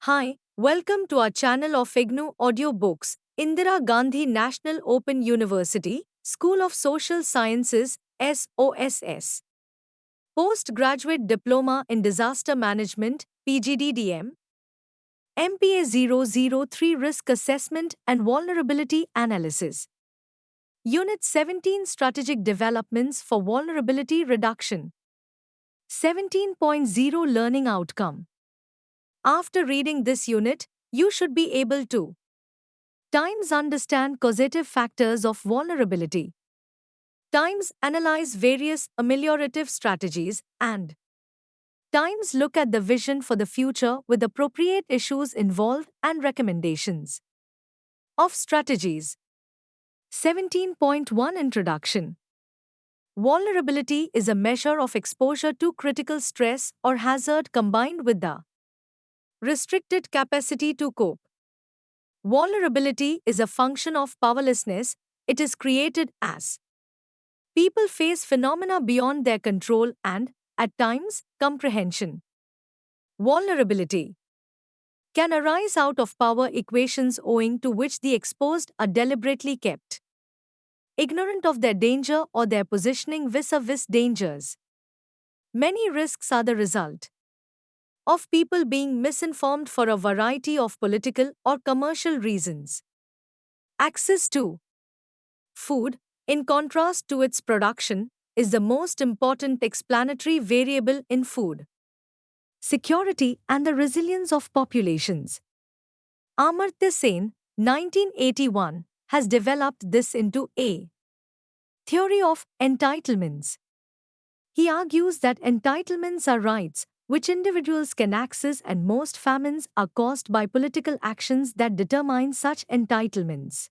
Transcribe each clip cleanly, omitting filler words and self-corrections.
Hi, welcome to our channel of IGNOU Audiobooks, Indira Gandhi National Open University, School of Social Sciences, SOSS. Postgraduate Diploma in Disaster Management, PGDDM. MPA 003 Risk Assessment and Vulnerability Analysis. Unit 17 Strategic Developments for Vulnerability Reduction. 17.0 Learning Outcome. After reading this unit, you should be able to times understand causative factors of vulnerability, times analyze various ameliorative strategies, and times look at the vision for the future with appropriate issues involved and recommendations. Of strategies. 17.1 Introduction. Vulnerability is a measure of exposure to critical stress or hazard combined with the restricted capacity to cope. Vulnerability is a function of powerlessness. It is created as people face phenomena beyond their control and, at times, comprehension. Vulnerability can arise out of power equations owing to which the exposed are deliberately kept ignorant of their danger or their positioning vis-a-vis dangers. Many risks are the result of people being misinformed for a variety of political or commercial reasons. Access to food, in contrast to its production, is the most important explanatory variable in food security and the resilience of populations. Amartya Sen, 1981, has developed this into a theory of entitlements. He argues that entitlements are rights which individuals can access, and most famines are caused by political actions that determine such entitlements.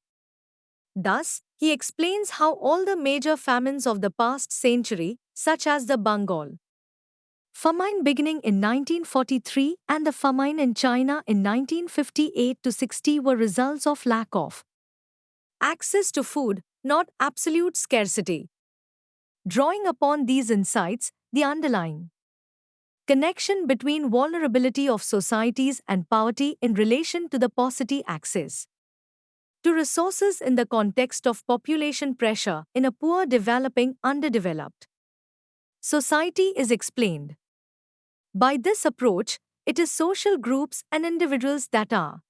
Thus, he explains how all the major famines of the past century, such as the Bengal famine beginning in 1943 and the famine in China in 1958 to 60, were results of lack of access to food, not absolute scarcity. Drawing upon these insights, the underlying connection between vulnerability of societies and poverty in relation to the paucity access to resources in the context of population pressure in a poor developing underdeveloped society is explained. By this approach, it is social groups and individuals that are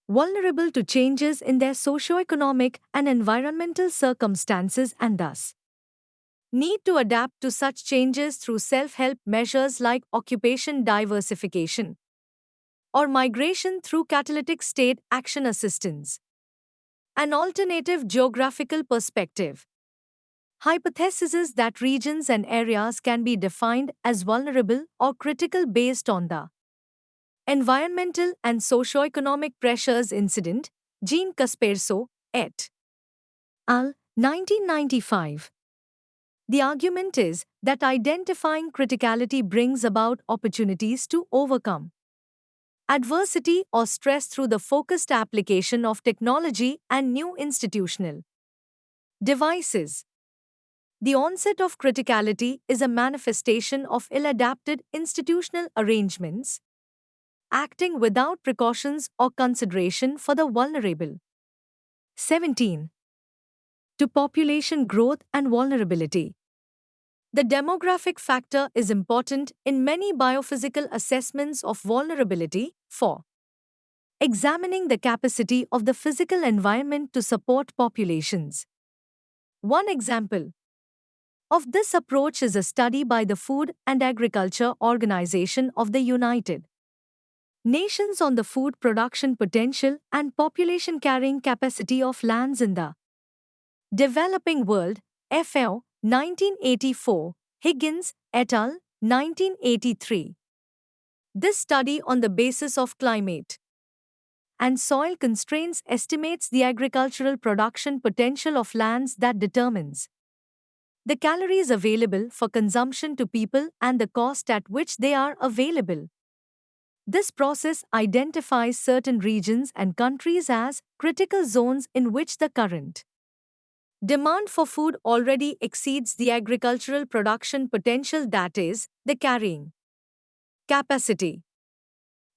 vulnerable to changes in their socio-economic and environmental circumstances and thus need to adapt to such changes through self-help measures like occupation diversification or migration through catalytic state action assistance. An alternative geographical perspective hypothesizes that regions and areas can be defined as vulnerable or critical based on the environmental and socio-economic pressures incident. Jean Casperso, et al., 1995. The argument is that identifying criticality brings about opportunities to overcome adversity or stress through the focused application of technology and new institutional devices. The onset of criticality is a manifestation of ill-adapted institutional arrangements, acting without precautions or consideration for the vulnerable. 17. To population growth and vulnerability. The demographic factor is important in many biophysical assessments of vulnerability, for examining the capacity of the physical environment to support populations. One example of this approach is a study by the Food and Agriculture Organization of the United Nations on the food production potential and population carrying capacity of lands in the developing world, FAO, 1984, Higgins, et al., 1983. This study, on the basis of climate and soil constraints, estimates the agricultural production potential of lands that determines the calories available for consumption to people and the cost at which they are available. This process identifies certain regions and countries as critical zones in which the current demand for food already exceeds the agricultural production potential, that is, the carrying capacity.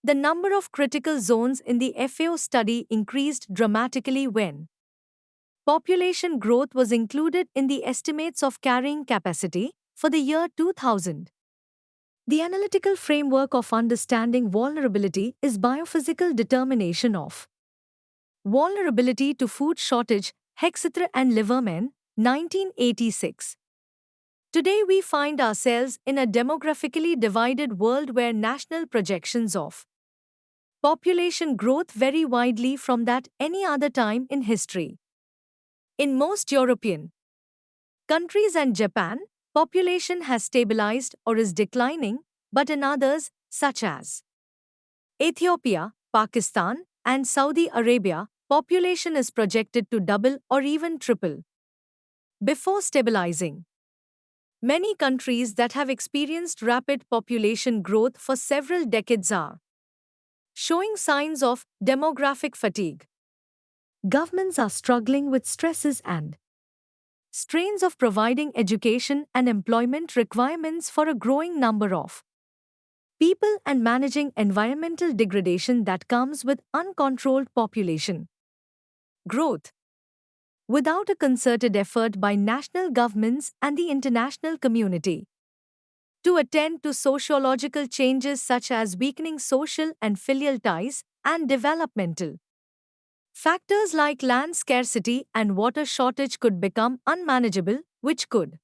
The number of critical zones in the FAO study increased dramatically when population growth was included in the estimates of carrying capacity for the year 2000. The analytical framework of understanding vulnerability is biophysical determination of vulnerability to food shortage, Hexeter and Liverman, 1986. Today we find ourselves in a demographically divided world where national projections of population growth vary widely from that any other time in history. In most European countries and Japan, population has stabilized or is declining, but in others, such as Ethiopia, Pakistan, and Saudi Arabia, population is projected to double or even triple before stabilizing. Many countries that have experienced rapid population growth for several decades are showing signs of demographic fatigue. Governments are struggling with stresses and strains of providing education and employment requirements for a growing number of people and managing environmental degradation that comes with uncontrolled population growth. Without a concerted effort by national governments and the international community to attend to sociological changes such as weakening social and filial ties and developmental factors like land scarcity and water shortage could become unmanageable, which could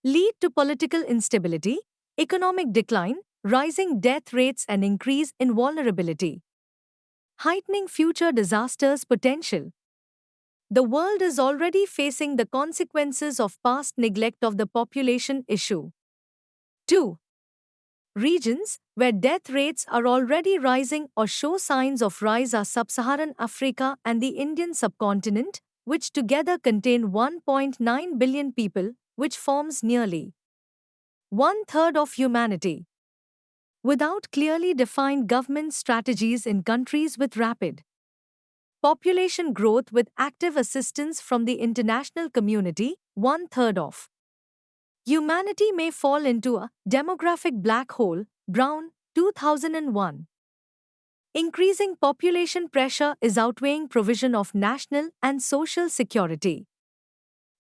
lead to political instability, economic decline, rising death rates, and increase in vulnerability, heightening future disasters' potential. The world is already facing the consequences of past neglect of the population issue. 2. Regions where death rates are already rising or show signs of rise are Sub-Saharan Africa and the Indian subcontinent, which together contain 1.9 billion people, which forms nearly one-third of humanity. Without clearly defined government strategies in countries with rapid population growth with active assistance from the international community, one-third of humanity may fall into a demographic black hole. Brown, 2001. Increasing population pressure is outweighing provision of national and social security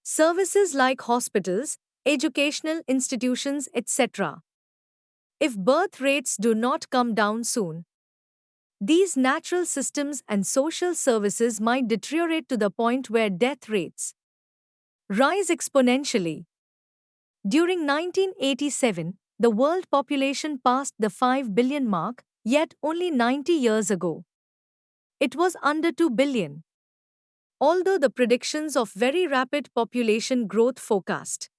services like hospitals, educational institutions, etc. If birth rates do not come down soon, these natural systems and social services might deteriorate to the point where death rates rise exponentially. During 1987, the world population passed the 5 billion mark, yet only 90 years ago it was under 2 billion. Although the predictions of very rapid population growth forecast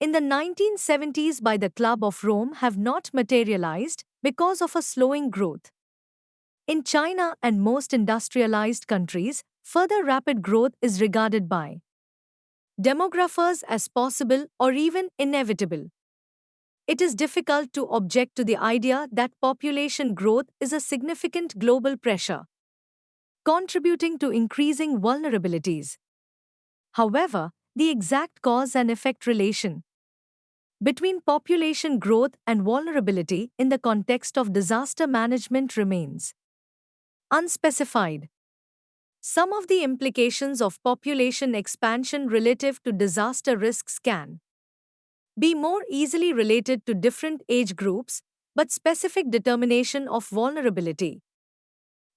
in the 1970s by the Club of Rome have not materialized because of a slowing growth. In China and most industrialized countries, further rapid growth is regarded by demographers as possible or even inevitable. It is difficult to object to the idea that population growth is a significant global pressure, contributing to increasing vulnerabilities. However, the exact cause and effect relation between population growth and vulnerability in the context of disaster management remains unspecified. Some of the implications of population expansion relative to disaster risks can be more easily related to different age groups, but specific determination of vulnerability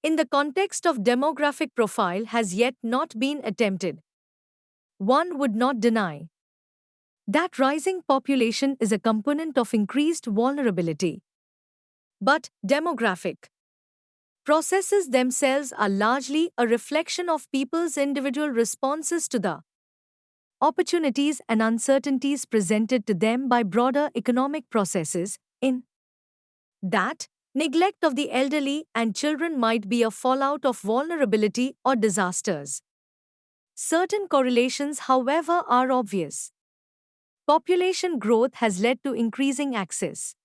in the context of demographic profile has yet not been attempted. One would not deny that rising population is a component of increased vulnerability. But demographic processes themselves are largely a reflection of people's individual responses to the opportunities and uncertainties presented to them by broader economic processes, in that neglect of the elderly and children might be a fallout of vulnerability or disasters. Certain correlations, however, are obvious. Population growth has led to increasing access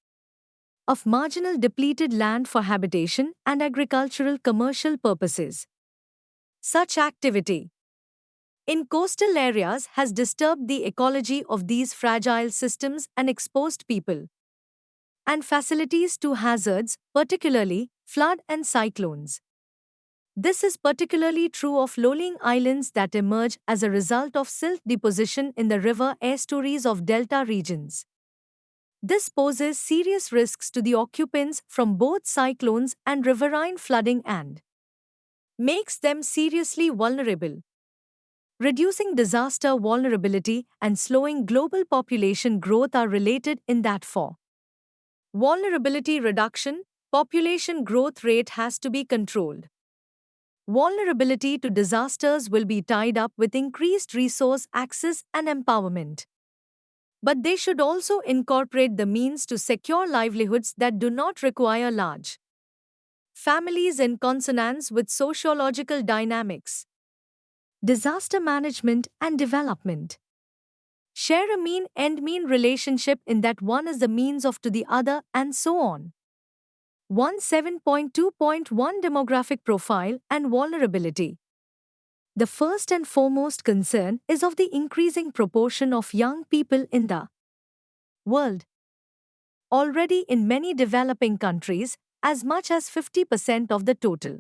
of marginal depleted land for habitation and agricultural commercial purposes. Such activity in coastal areas has disturbed the ecology of these fragile systems and exposed people and facilities to hazards, particularly flood and cyclones. This is particularly true of low-lying islands that emerge as a result of silt deposition in the river estuaries of delta regions. This poses serious risks to the occupants from both cyclones and riverine flooding and makes them seriously vulnerable. Reducing disaster vulnerability and slowing global population growth are related in that for vulnerability reduction, population growth rate has to be controlled. Vulnerability to disasters will be tied up with increased resource access and empowerment. But they should also incorporate the means to secure livelihoods that do not require large families in consonance with sociological dynamics. Disaster management and development share a mean-end-mean relationship in that one is the means of to the other and so on. 17.2.1 Demographic profile and vulnerability. The first and foremost concern is of the increasing proportion of young people in the world. Already in many developing countries, as much as 50% of the total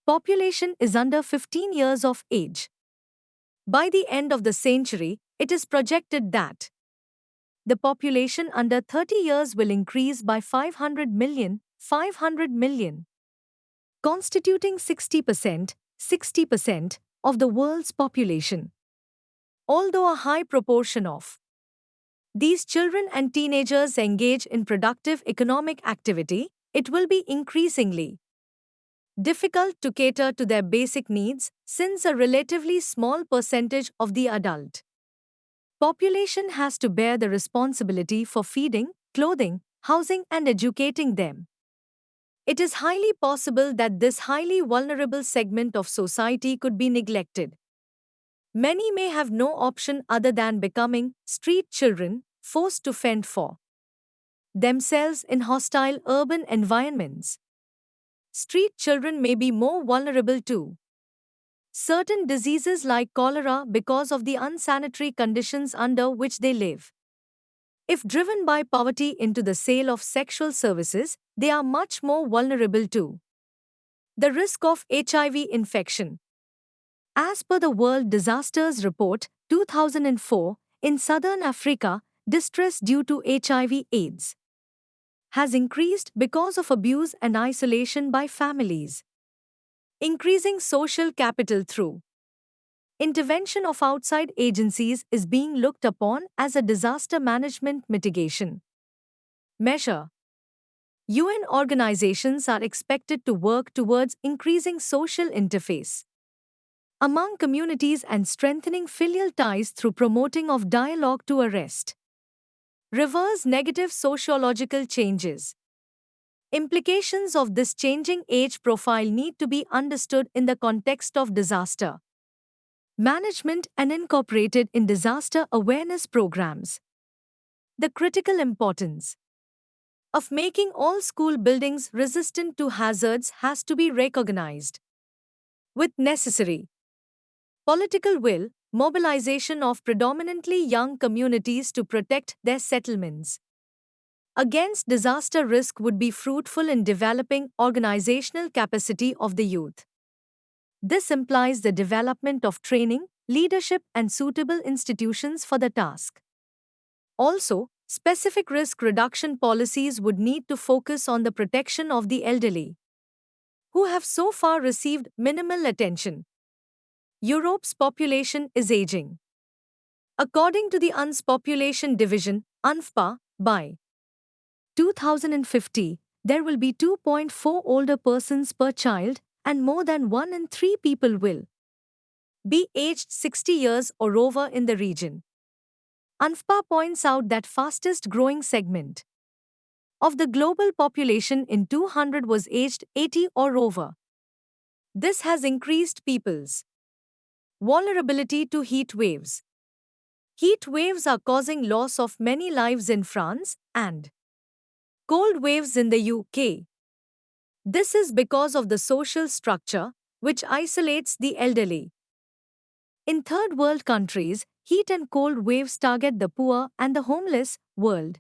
population is under 15 years of age. By the end of the century, it is projected that the population under 30 years will increase by 500 million, constituting 60% of the world's population. Although a high proportion of these children and teenagers engage in productive economic activity, it will be increasingly difficult to cater to their basic needs since a relatively small percentage of the adult population has to bear the responsibility for feeding, clothing, housing, and educating them. It is highly possible that this highly vulnerable segment of society could be neglected. Many may have no option other than becoming street children, forced to fend for themselves in hostile urban environments. Street children may be more vulnerable to certain diseases like cholera because of the unsanitary conditions under which they live. If driven by poverty into the sale of sexual services, they are much more vulnerable to the risk of HIV infection. As per the World Disasters Report 2004, in southern Africa, distress due to HIV/AIDS has increased because of abuse and isolation by families. Increasing social capital through intervention of outside agencies is being looked upon as a disaster management mitigation measure. UN organizations are expected to work towards increasing social interface among communities and strengthening filial ties through promoting of dialogue to arrest reverse negative sociological changes. Implications of this changing age profile need to be understood in the context of disaster management and incorporated in disaster awareness programs. The critical importance of making all school buildings resistant to hazards has to be recognized. With necessary political will, mobilization of predominantly young communities to protect their settlements against disaster risk would be fruitful in developing organizational capacity of the youth. This implies the development of training, leadership, and suitable institutions for the task. Also, specific risk reduction policies would need to focus on the protection of the elderly, who have so far received minimal attention. Europe's population is aging. According to the UN's Population Division, UNFPA, by 2050, there will be 2.4 older persons per child, and more than 1 in 3 people will be aged 60 years or over in the region. UNFPA points out that fastest growing segment of the global population in 200 was aged 80 or over. This has increased people's vulnerability to heat waves. Heat waves are causing loss of many lives in France and cold waves in the UK. This is because of the social structure, which isolates the elderly. In third world countries, heat and cold waves target the poor and the homeless world.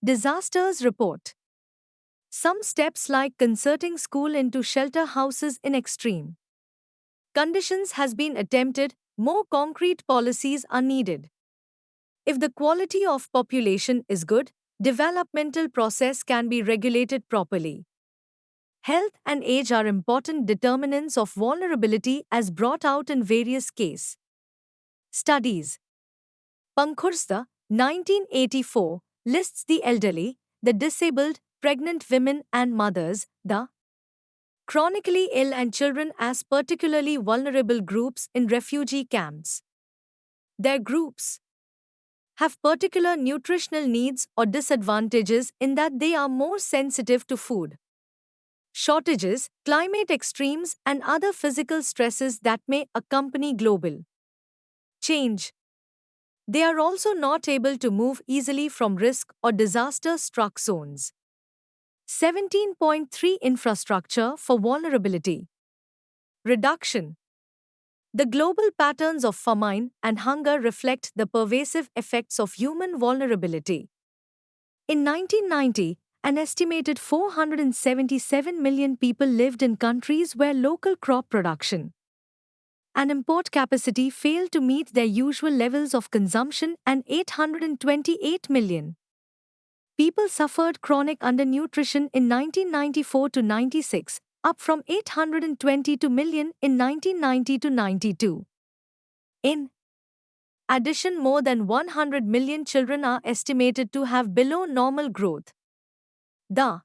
Disasters report. Some steps like converting school into shelter houses in extreme conditions has been attempted, more concrete policies are needed. If the quality of population is good, developmental process can be regulated properly. Health and age are important determinants of vulnerability as brought out in various case studies. Pankhurst, 1984, lists the elderly, the disabled, pregnant women and mothers, the chronically ill and children as particularly vulnerable groups in refugee camps. Their groups have particular nutritional needs or disadvantages in that they are more sensitive to food shortages, climate extremes, and other physical stresses that may accompany global change. They are also not able to move easily from risk or disaster struck zones. 17.3 Infrastructure for vulnerability reduction. The global patterns of famine and hunger reflect the pervasive effects of human vulnerability. In 1990, an estimated 477 million people lived in countries where local crop production and import capacity failed to meet their usual levels of consumption, and 828 million people suffered chronic undernutrition in 1994 to 96, up from 822 million in 1990 to 92. In addition, more than 100 million children are estimated to have below normal growth. The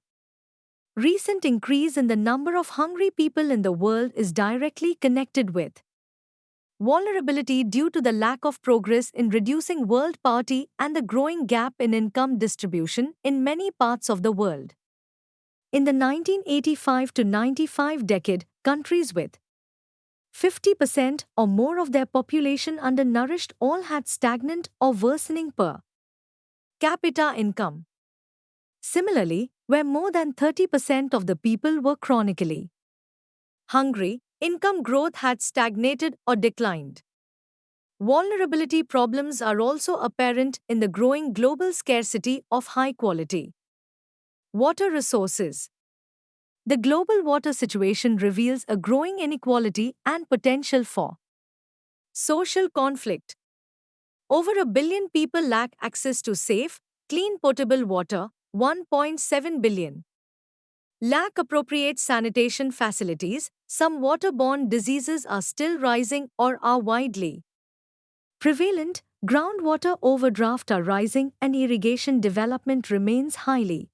recent increase in the number of hungry people in the world is directly connected with vulnerability due to the lack of progress in reducing world poverty and the growing gap in income distribution in many parts of the world. In the 1985 to 95 decade, countries with 50% or more of their population undernourished all had stagnant or worsening per capita income. Similarly, where more than 30% of the people were chronically hungry, income growth had stagnated or declined. Vulnerability problems are also apparent in the growing global scarcity of high-quality water resources. The global water situation reveals a growing inequality and potential for social conflict. Over a billion people lack access to safe, clean potable water, 1.7 billion lack appropriate sanitation facilities, some waterborne diseases are still rising or are widely prevalent, groundwater overdraft are rising, and irrigation development remains highly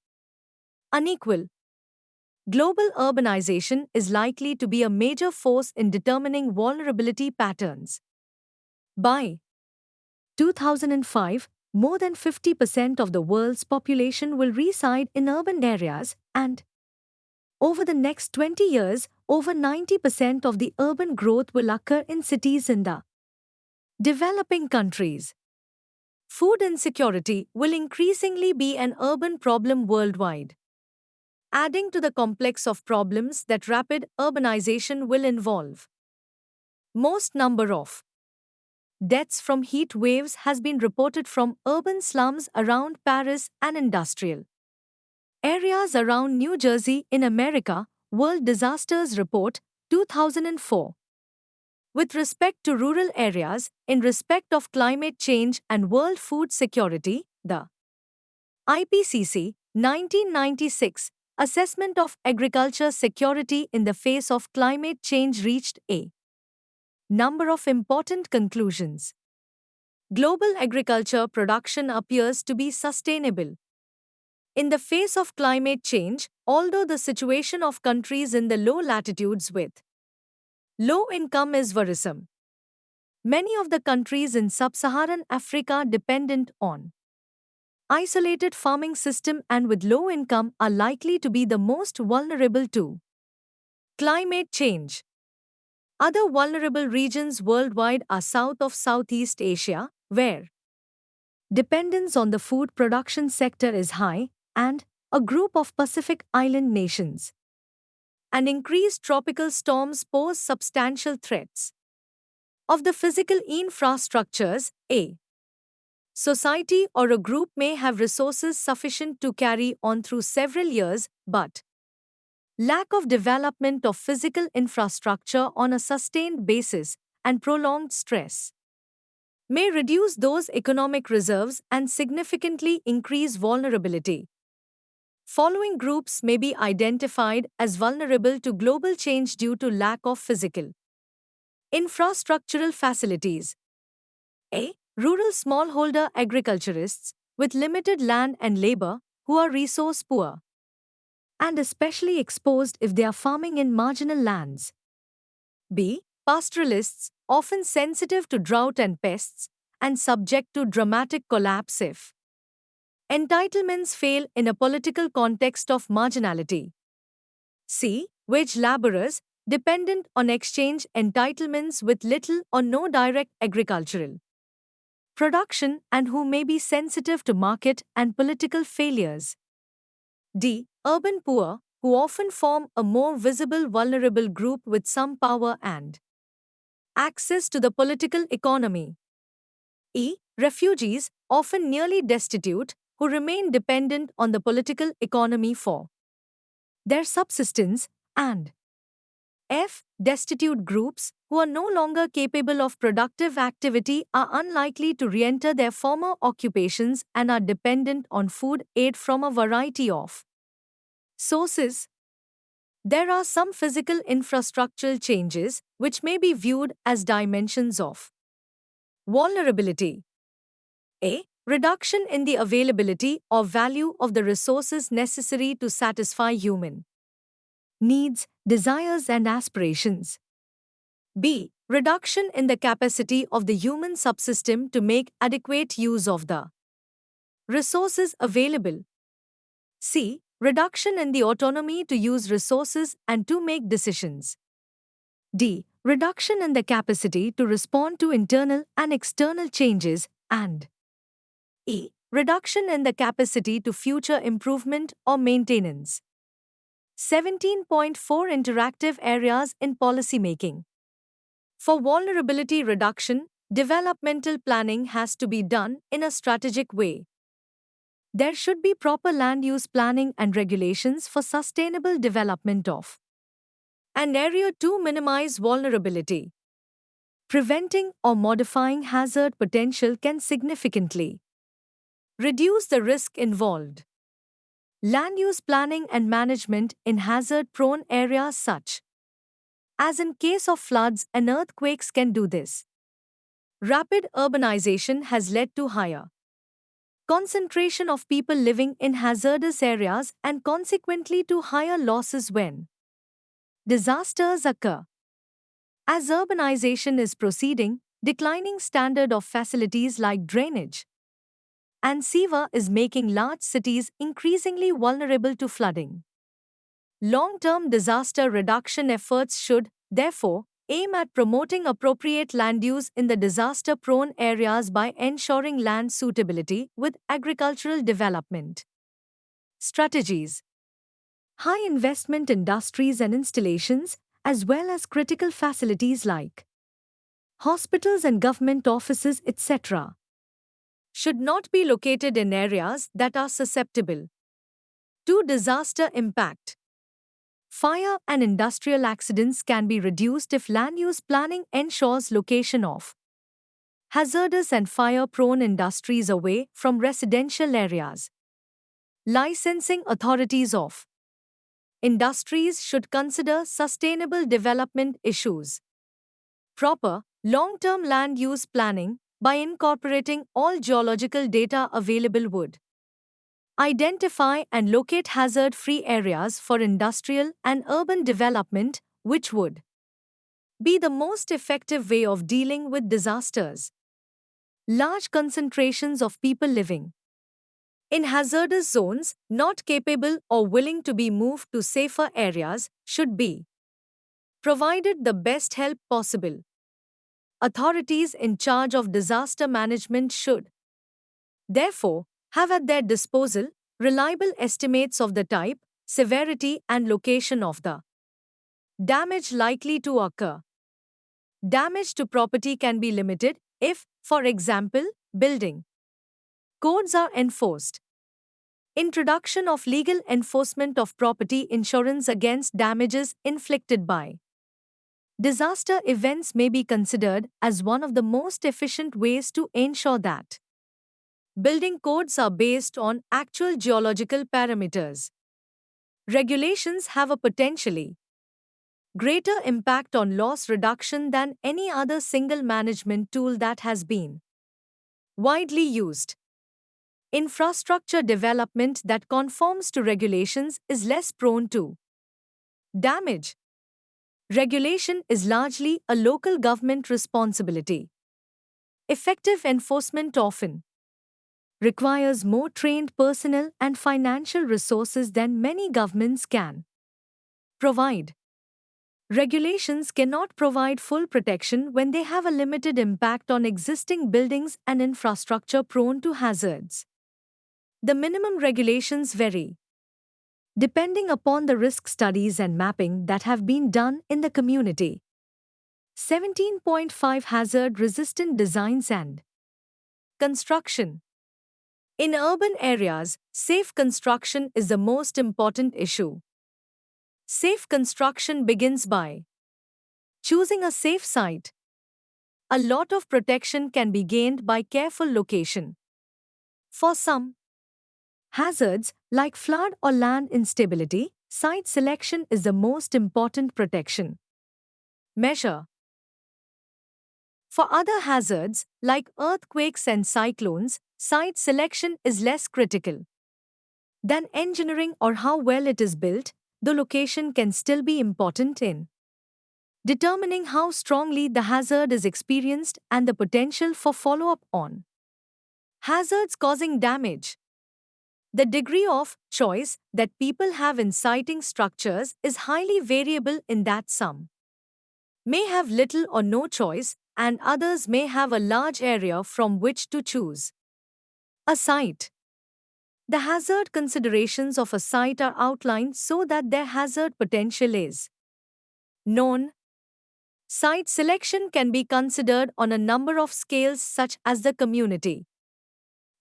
unequal. Global urbanization is likely to be a major force in determining vulnerability patterns. By 2005, more than 50% of the world's population will reside in urban areas, and over the next 20 years, over 90% of the urban growth will occur in cities in the developing countries. Food insecurity will increasingly be an urban problem worldwide, adding to the complex of problems that rapid urbanization will involve. Most number of deaths from heat waves has been reported from urban slums around Paris and industrial areas around New Jersey in America, World Disasters Report, 2004. With respect to rural areas, in respect of climate change and world food security, the IPCC, 1996, Assessment of Agriculture Security in the Face of Climate Change reached a number of important conclusions. Global agriculture production appears to be sustainable. In the face of climate change, although the situation of countries in the low latitudes with low income is worrisome, many of the countries in sub-Saharan Africa dependent on isolated farming system and with low income are likely to be the most vulnerable to climate change. Other vulnerable regions worldwide are south of Southeast Asia, where dependence on the food production sector is high, and a group of Pacific Island nations. And increased tropical storms pose substantial threats. Of the physical infrastructures, a Society or a group may have resources sufficient to carry on through several years, but lack of development of physical infrastructure on a sustained basis and prolonged stress may reduce those economic reserves and significantly increase vulnerability. Following groups may be identified as vulnerable to global change due to lack of physical infrastructural facilities. A. Rural smallholder agriculturists with limited land and labor who are resource poor and especially exposed if they are farming in marginal lands. B. Pastoralists, often sensitive to drought and pests and subject to dramatic collapse if entitlements fail in a political context of marginality. C. Wage laborers, dependent on exchange entitlements with little or no direct agricultural production and who may be sensitive to market and political failures. D. Urban poor, who often form a more visible vulnerable group with some power and access to the political economy. E. Refugees, often nearly destitute, who remain dependent on the political economy for their subsistence, and F. Destitute groups, who are no longer capable of productive activity, are unlikely to re-enter their former occupations and are dependent on food aid from a variety of sources. There are some physical infrastructural changes which may be viewed as dimensions of vulnerability. A. Reduction in the availability or value of the resources necessary to satisfy human needs, desires, and aspirations. B. Reduction in the capacity of the human subsystem to make adequate use of the resources available. C. Reduction in the autonomy to use resources and to make decisions. D. Reduction in the capacity to respond to internal and external changes, and E. Reduction in the capacity to future improvement or maintenance. 17.4 Interactive areas in policymaking. For vulnerability reduction, developmental planning has to be done in a strategic way. There should be proper land use planning and regulations for sustainable development of an area to minimize vulnerability. Preventing or modifying hazard potential can significantly reduce the risk involved. Land use planning and management in hazard-prone areas such as in case of floods and earthquakes can do this. Rapid urbanization has led to higher concentration of people living in hazardous areas and consequently to higher losses when disasters occur. As urbanization is proceeding, declining standard of facilities like drainage and sewer is making large cities increasingly vulnerable to flooding. Long-term disaster reduction efforts should, therefore, aim at promoting appropriate land use in the disaster-prone areas by ensuring land suitability with agricultural development strategies. High investment industries and installations, as well as critical facilities like hospitals and government offices, etc., should not be located in areas that are susceptible to disaster impact. Fire and industrial accidents can be reduced if land use planning ensures location of hazardous and fire-prone industries away from residential areas. Licensing authorities of industries should consider sustainable development issues. Proper, long-term land use planning, by incorporating all geological data available, would identify and locate hazard-free areas for industrial and urban development, which would be the most effective way of dealing with disasters. Large concentrations of people living in hazardous zones, not capable or willing to be moved to safer areas, should be provided the best help possible. Authorities in charge of disaster management should, therefore, have at their disposal reliable estimates of the type, severity, and location of the damage likely to occur. Damage to property can be limited if, for example, building Codes are enforced. Introduction of legal enforcement of property insurance against damages inflicted by disaster events may be considered as one of the most efficient ways to ensure that building codes are based on actual geological parameters. Regulations have a potentially greater impact on loss reduction than any other single management tool that has been widely used. Infrastructure development that conforms to regulations is less prone to damage. Regulation is largely a local government responsibility. Effective enforcement often requires more trained personnel and financial resources than many governments can provide. Regulations cannot provide full protection when they have a limited impact on existing buildings and infrastructure prone to hazards. The minimum regulations vary depending upon the risk studies and mapping that have been done in the community. 17.5 Hazard resistant designs and construction. In urban areas, safe construction is the most important issue. Safe construction begins by choosing a safe site. A lot of protection can be gained by careful location. For some hazards, like flood or land instability, site selection is the most important protection measure. For other hazards, like earthquakes and cyclones, site selection is less critical than engineering or how well it is built. The location can still be important in determining how strongly the hazard is experienced and the potential for follow-up on hazards causing damage. The degree of choice that people have in siting structures is highly variable in that some may have little or no choice and others may have a large area from which to choose a site. The hazard considerations of a site are outlined so that their hazard potential is known. Site selection can be considered on a number of scales such as the community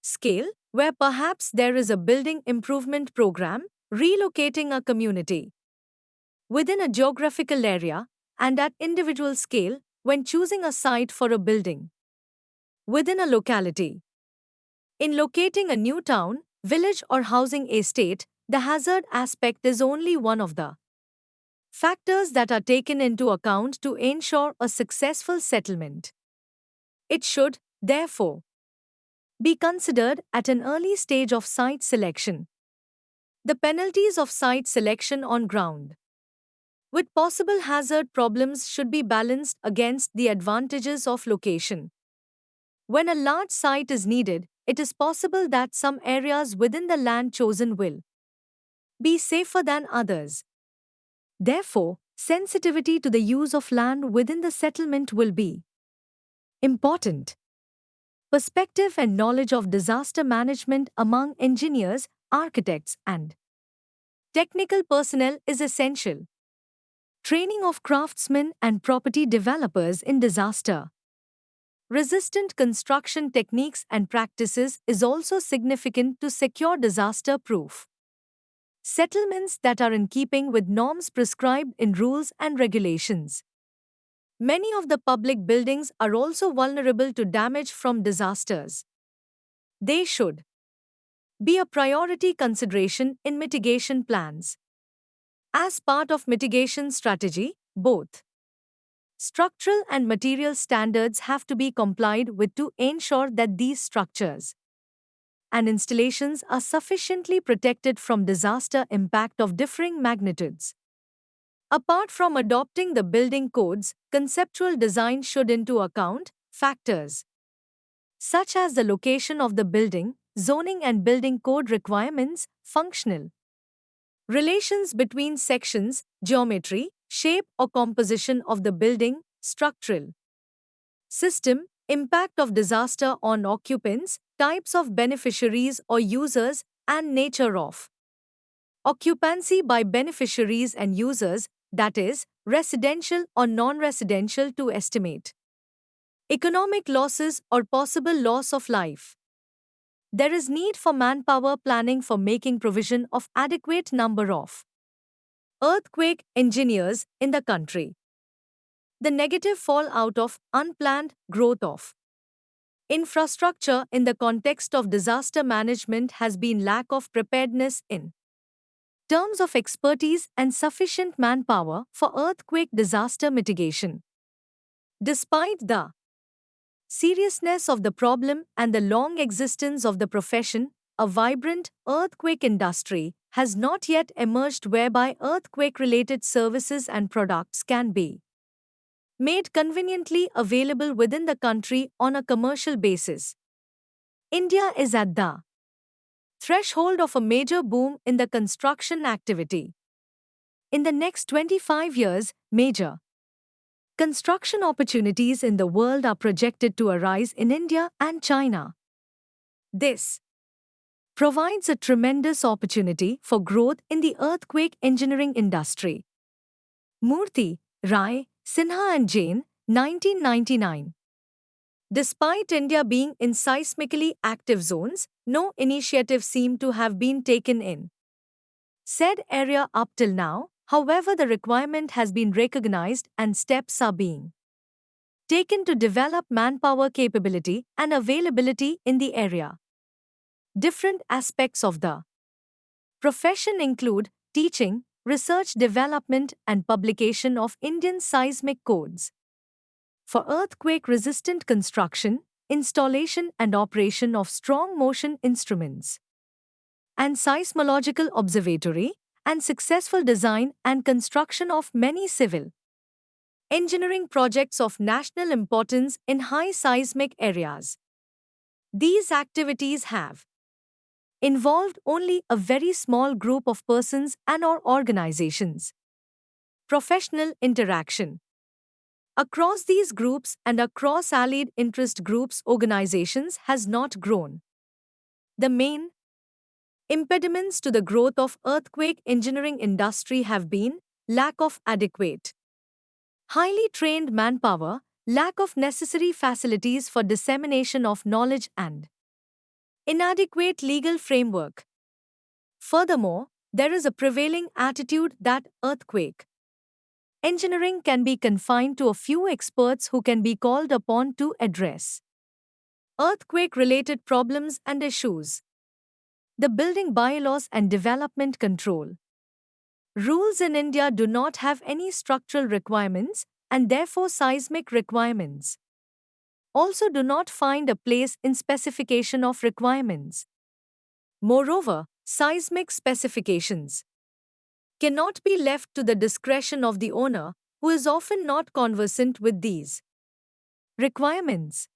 scale, where perhaps there is a building improvement program, relocating a community within a geographical area, and at individual scale, when choosing a site for a building within a locality. In locating a new town, village or housing estate, the hazard aspect is only one of the factors that are taken into account to ensure a successful settlement. It should, therefore, be considered at an early stage of site selection. The penalties of site selection on ground with possible hazard problems should be balanced against the advantages of location. When a large site is needed, it is possible that some areas within the land chosen will be safer than others. Therefore, sensitivity to the use of land within the settlement will be important. Perspective and knowledge of disaster management among engineers, architects, and technical personnel is essential. Training of craftsmen and property developers in disaster resistant construction techniques and practices is also significant to secure disaster-proof settlements that are in keeping with norms prescribed in rules and regulations. Many of the public buildings are also vulnerable to damage from disasters. They should be a priority consideration in mitigation plans. As part of mitigation strategy, both structural and material standards have to be complied with to ensure that these structures and installations are sufficiently protected from disaster impact of differing magnitudes. Apart from adopting the building codes, conceptual design should into account factors such as the location of the building, zoning and building code requirements, functional relations between sections, geometry, shape or composition of the building, structural system, impact of disaster on occupants, types of beneficiaries or users, and nature of occupancy by beneficiaries and users, that is, residential or non-residential, to estimate economic losses or possible loss of life. There is need for manpower planning for making provision of adequate number of earthquake engineers in the country. The negative fallout of unplanned growth of infrastructure in the context of disaster management has been lack of preparedness in terms of expertise and sufficient manpower for earthquake disaster mitigation. Despite the seriousness of the problem and the long existence of the profession, a vibrant earthquake industry has not yet emerged whereby earthquake-related services and products can be made conveniently available within the country on a commercial basis. India is at the threshold of a major boom in the construction activity. In the next 25 years, major construction opportunities in the world are projected to arise in India and China. This provides a tremendous opportunity for growth in the earthquake engineering industry. Murthy, Rai, Sinha and Jain, 1999. Despite India being in seismically active zones, no initiative seemed to have been taken in said area up till now. However, the requirement has been recognized and steps are being taken to develop manpower capability and availability in the area. Different aspects of the profession include teaching, research development and publication of Indian seismic codes for earthquake-resistant construction, installation and operation of strong motion instruments, and seismological observatory, and successful design and construction of many civil engineering projects of national importance in high seismic areas. These activities have involved only a very small group of persons and/or organizations. Professional interaction across these groups and across allied interest groups organizations has not grown. The main impediments to the growth of earthquake engineering industry have been lack of adequate, highly trained manpower, lack of necessary facilities for dissemination of knowledge and inadequate legal framework. Furthermore, there is a prevailing attitude that earthquake engineering can be confined to a few experts who can be called upon to address earthquake-related problems and issues. The building bylaws and development control rules in India do not have any structural requirements and therefore seismic requirements also do not find a place in specification of requirements. Moreover, seismic specifications cannot be left to the discretion of the owner, who is often not conversant with these requirements.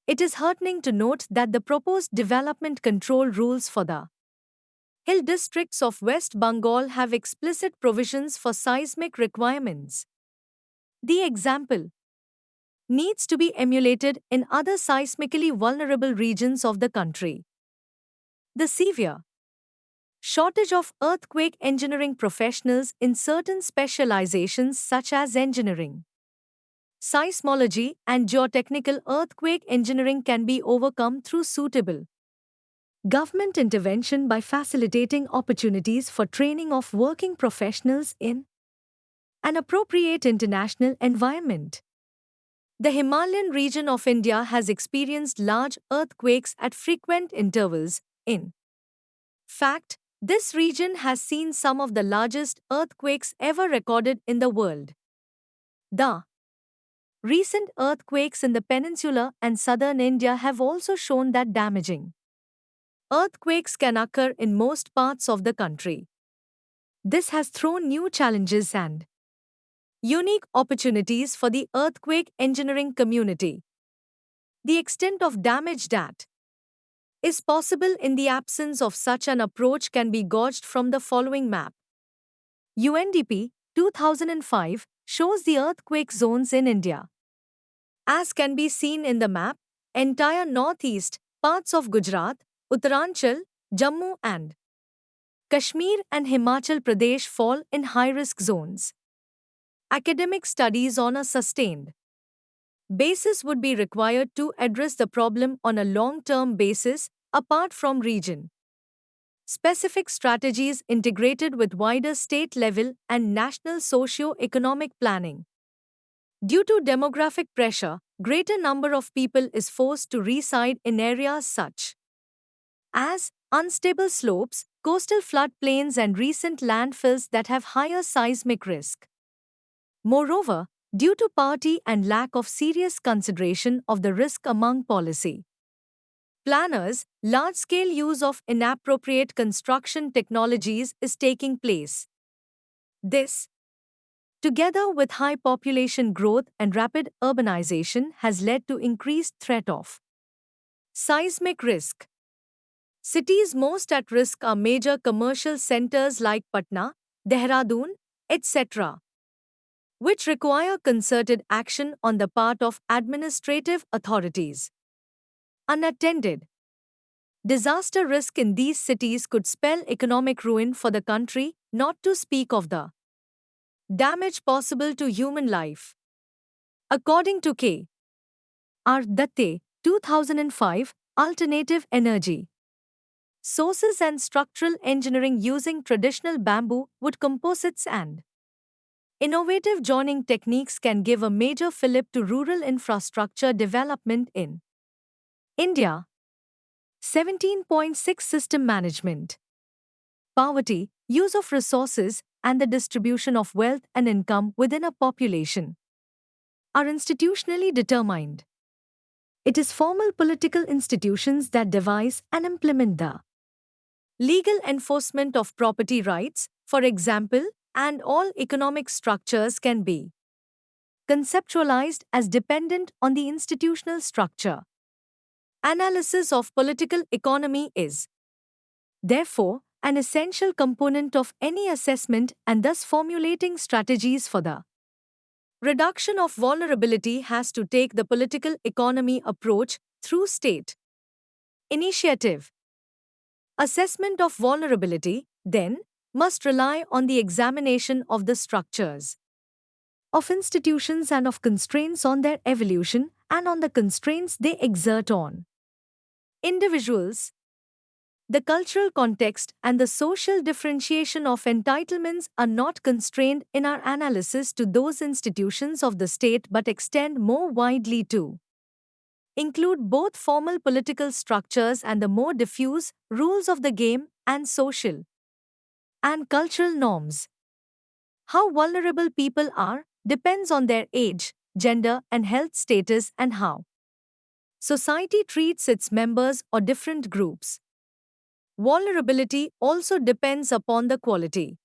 It is heartening to note that the proposed development control rules for the hill districts of West Bengal have explicit provisions for seismic requirements. The example needs to be emulated in other seismically vulnerable regions of the country. The severe shortage of earthquake engineering professionals in certain specializations such as engineering, seismology, and geotechnical earthquake engineering can be overcome through suitable government intervention by facilitating opportunities for training of working professionals in an appropriate international environment. The Himalayan region of India has experienced large earthquakes at frequent intervals. In fact, this region has seen some of the largest earthquakes ever recorded in the world. The recent earthquakes in the peninsula and southern India have also shown that damaging earthquakes can occur in most parts of the country. This has thrown new challenges and unique opportunities for the earthquake engineering community. The extent of damage that is possible in the absence of such an approach can be gauged from the following map. UNDP 2005 shows the earthquake zones in India. As can be seen in the map, entire northeast, parts of Gujarat, Uttaranchal, Jammu and Kashmir and Himachal Pradesh fall in high-risk zones. Academic studies on a sustained basis would be required to address the problem on a long-term basis. apart from region. Specific strategies integrated with wider state level and national socio-economic planning. Due to demographic pressure, greater number of people is forced to reside in areas such as unstable slopes, coastal floodplains and recent landfills that have higher seismic risk. Moreover, due to poverty and lack of serious consideration of the risk among policy planners, large-scale use of inappropriate construction technologies is taking place. This, together with high population growth and rapid urbanization, has led to increased threat of seismic risk. Cities most at risk are major commercial centers like Patna, Dehradun, etc., which require concerted action on the part of administrative authorities. Unattended disaster risk in these cities could spell economic ruin for the country, not to speak of the damage possible to human life. According to K. R. Datte, 2005, Alternative Energy Sources and Structural Engineering using traditional bamboo, wood composites and innovative joining techniques can give a major fillip to rural infrastructure development in India. 17.6 System Management. Poverty, use of resources, and the distribution of wealth and income within a population are institutionally determined. It is formal political institutions that devise and implement the legal enforcement of property rights, for example, and all economic structures can be conceptualized as dependent on the institutional structure. Analysis of political economy is, therefore, an essential component of any assessment and thus formulating strategies for the reduction of vulnerability has to take the political economy approach through state initiative. Assessment of vulnerability, then, must rely on the examination of the structures of institutions and of constraints on their evolution and on the constraints they exert on individuals. The cultural context and the social differentiation of entitlements are not constrained in our analysis to those institutions of the state but extend more widely to include both formal political structures and the more diffuse rules of the game and social and cultural norms. How vulnerable people are depends on their age, gender, and health status and how society treats its members or different groups. Vulnerability also depends upon the quality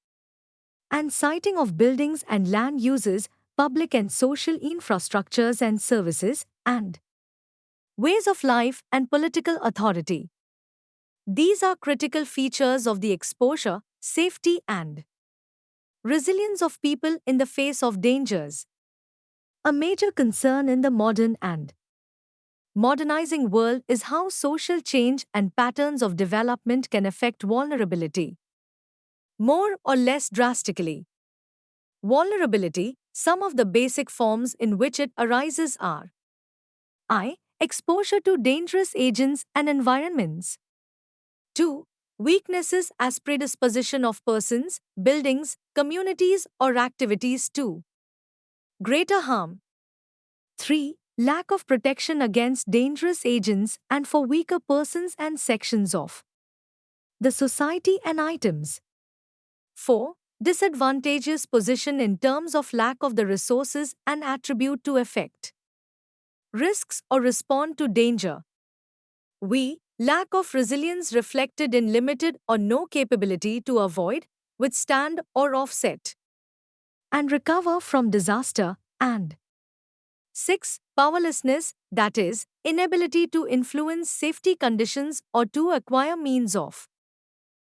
and siting of buildings and land uses, public and social infrastructures and services, and ways of life and political authority. These are critical features of the exposure, safety, and resilience of people in the face of dangers. A major concern in the modern and modernizing world is how social change and patterns of development can affect vulnerability more or less drastically. Vulnerability, some of the basic forms in which it arises are I. Exposure to dangerous agents and environments. 2. Weaknesses as predisposition of persons, buildings, communities, or activities to greater harm. 3. Lack of protection against dangerous agents and for weaker persons and sections of the society and items. 4. Disadvantageous position in terms of lack of the resources and attribute to effect risks or respond to danger. Lack of resilience reflected in limited or no capability to avoid, withstand or offset and recover from disaster. And 6. Powerlessness, that is, inability to influence safety conditions or to acquire means of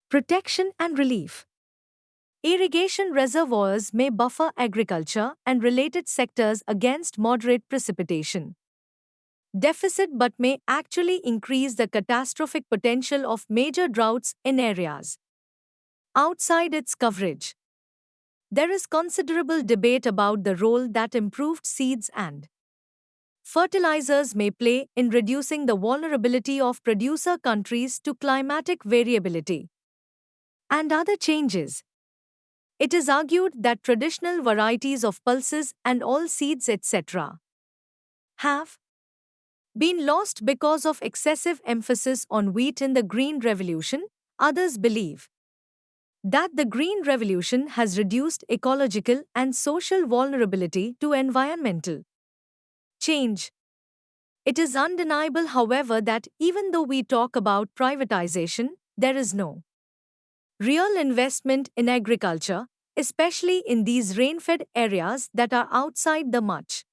protection and relief. Irrigation reservoirs may buffer agriculture and related sectors against moderate precipitation deficit but may actually increase the catastrophic potential of major droughts in areas outside its coverage. There is considerable debate about the role that improved seeds and Fertilizers may play in reducing the vulnerability of producer countries to climatic variability and other changes. It is argued that traditional varieties of pulses and all seeds, etc., have been lost because of excessive emphasis on wheat in the Green Revolution. Others believe that the Green Revolution has reduced ecological and social vulnerability to environmental change. It is undeniable, however, that even though we talk about privatization, there is no real investment in agriculture, especially in these rain-fed areas that are outside the much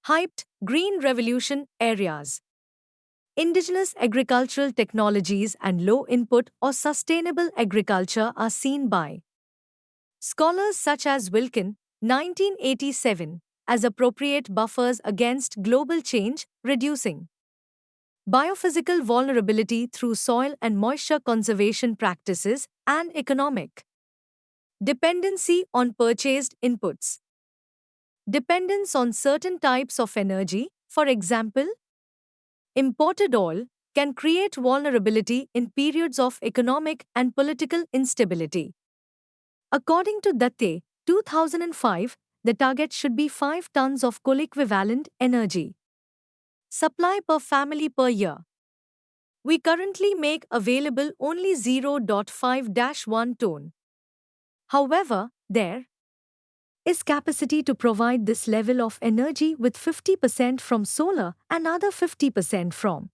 hyped Green Revolution areas. Indigenous agricultural technologies and low input or sustainable agriculture are seen by scholars such as Wilkin, 1987, as appropriate buffers against global change, reducing biophysical vulnerability through soil and moisture conservation practices and economic dependency on purchased inputs. Dependence on certain types of energy, for example, imported oil, can create vulnerability in periods of economic and political instability. According to Datte, 2005, the target should be 5 tons of coal equivalent energy supply per family per year. We currently make available only 0.5-1 ton. However, there is capacity to provide this level of energy with 50% from solar and other 50% from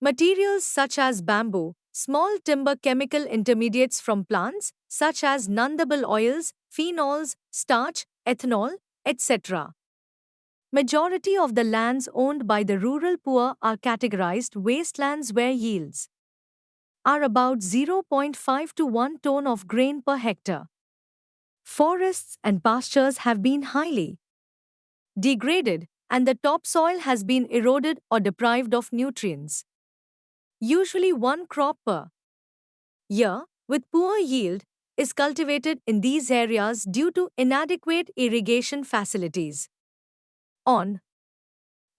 materials such as bamboo, small timber, chemical intermediates from plants such as non-edible oils, phenols, starch, ethanol, etc. Majority of the lands owned by the rural poor are categorized wastelands where yields are about 0.5 to 1 ton of grain per hectare. Forests and pastures have been highly degraded, and the topsoil has been eroded or deprived of nutrients. Usually one crop per year, with poor yield, is cultivated in these areas due to inadequate irrigation facilities. On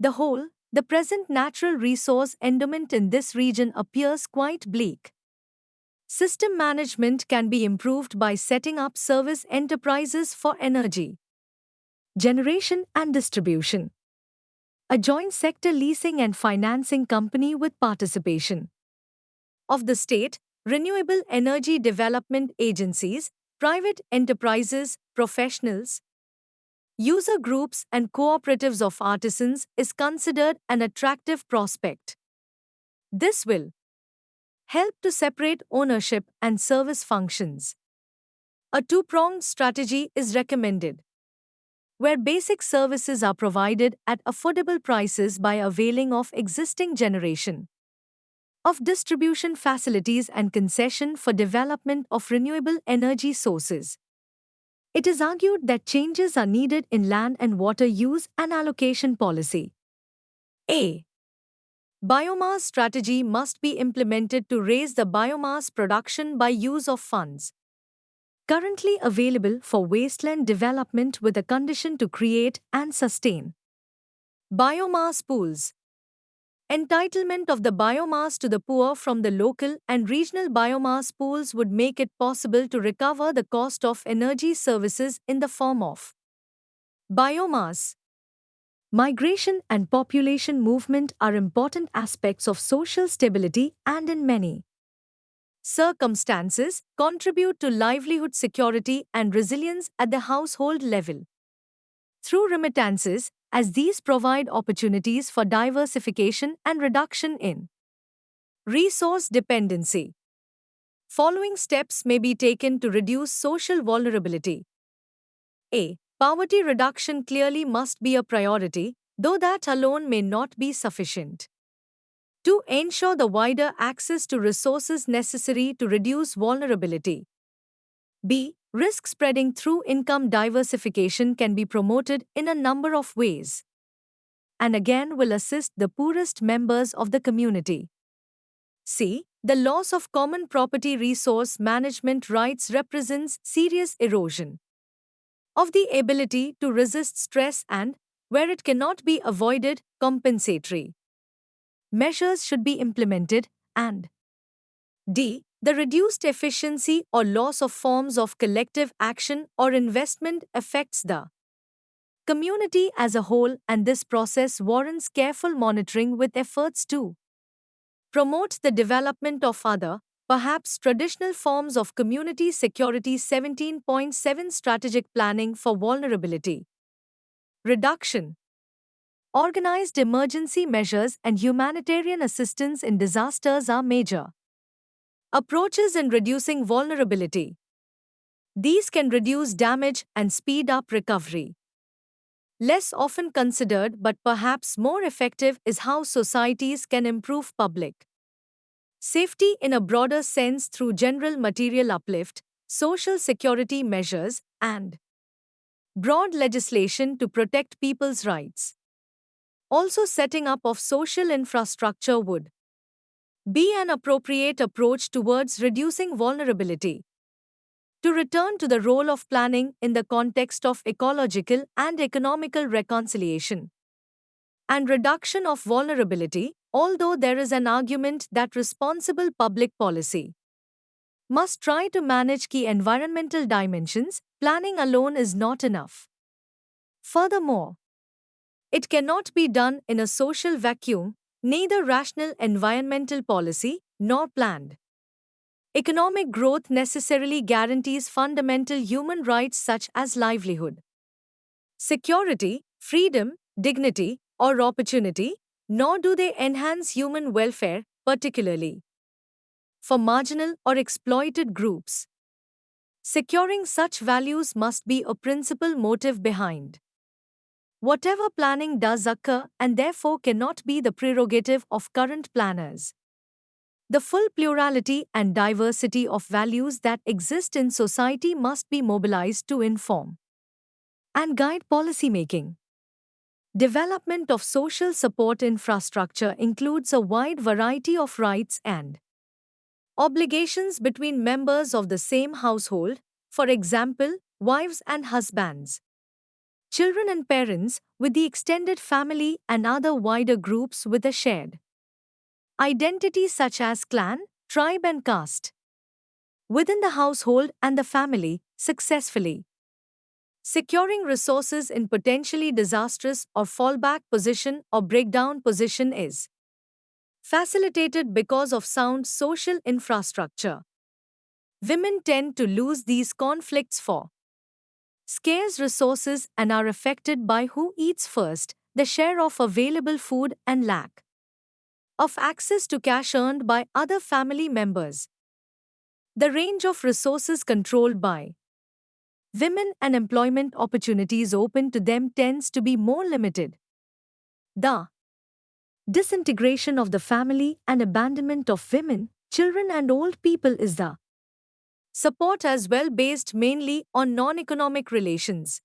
the whole, the present natural resource endowment in this region appears quite bleak. System management can be improved by setting up service enterprises for energy generation and distribution, a joint sector leasing and financing company with participation of the state, renewable energy development agencies, private enterprises, professionals, user groups, and cooperatives of artisans is considered an attractive prospect. This will help to separate ownership and service functions. A two-pronged strategy is recommended, where basic services are provided at affordable prices by availing of existing generation of distribution facilities and concession for development of renewable energy sources. It is argued that changes are needed in land and water use and allocation policy. A biomass strategy must be implemented to raise the biomass production by use of funds currently available for wasteland development with a condition to create and sustain biomass pools. Entitlement of the biomass to the poor from the local and regional biomass pools would make it possible to recover the cost of energy services in the form of biomass. Migration and population movement are important aspects of social stability and in many circumstances contribute to livelihood security and resilience at the household level. Through remittances, as these provide opportunities for diversification and reduction in resource dependency. Following steps may be taken to reduce social vulnerability. A. Poverty reduction clearly must be a priority, though that alone may not be sufficient. To ensure the wider access to resources necessary to reduce vulnerability. B. Risk spreading through income diversification can be promoted in a number of ways, and again will assist the poorest members of the community. C. The loss of common property resource management rights represents serious erosion of the ability to resist stress and Where it cannot be avoided, compensatory measures should be implemented, and d. The reduced efficiency or loss of forms of collective action or investment affects the community as a whole, and this process warrants careful monitoring with efforts to promote the development of other, perhaps traditional forms of community security. 17.7 Strategic planning for vulnerability reduction. Organized emergency measures and humanitarian assistance in disasters are major approaches in reducing vulnerability. These can reduce damage and speed up recovery. Less often considered but perhaps more effective is how societies can improve public safety in a broader sense through general material uplift, social security measures, and broad legislation to protect people's rights. Also, setting up of social infrastructure would be an appropriate approach towards reducing vulnerability. To return to the role of planning in the context of ecological and economical reconciliation and reduction of vulnerability, although there is an argument that responsible public policy must try to manage key environmental dimensions, planning alone is not enough. Furthermore, it cannot be done in a social vacuum, neither rational environmental policy nor planned economic growth necessarily guarantees fundamental human rights such as livelihood, security, freedom, dignity, or opportunity, nor do they enhance human welfare, particularly for marginal or exploited groups. Securing such values must be a principal motive behind whatever planning does occur, and therefore cannot be the prerogative of current planners. The full plurality and diversity of values that exist in society must be mobilized to inform and guide policymaking. Development of social support infrastructure includes a wide variety of rights and obligations between members of the same household, for example, wives and husbands, children and parents, with the extended family and other wider groups with a shared identity such as clan, tribe, and caste. Within the household and the family, successfully securing resources in potentially disastrous or fallback position or breakdown position is facilitated because of sound social infrastructure. Women tend to lose these conflicts for scarce resources and are affected by who eats first, the share of available food, and lack of access to cash earned by other family members. The range of resources controlled by women and employment opportunities open to them tends to be more limited. The disintegration of the family and abandonment of women, children, and old people is the support as well based mainly on non-economic relations.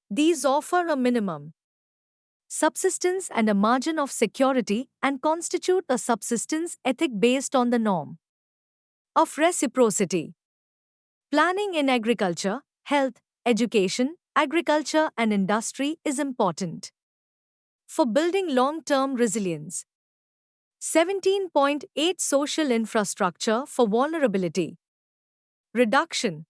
These offer a minimum subsistence and a margin of security and constitute a subsistence ethic based on the norm of reciprocity. Planning in agriculture, health, education, agriculture, and industry is important for building long-term resilience. 17.8 Social infrastructure for vulnerability reduction.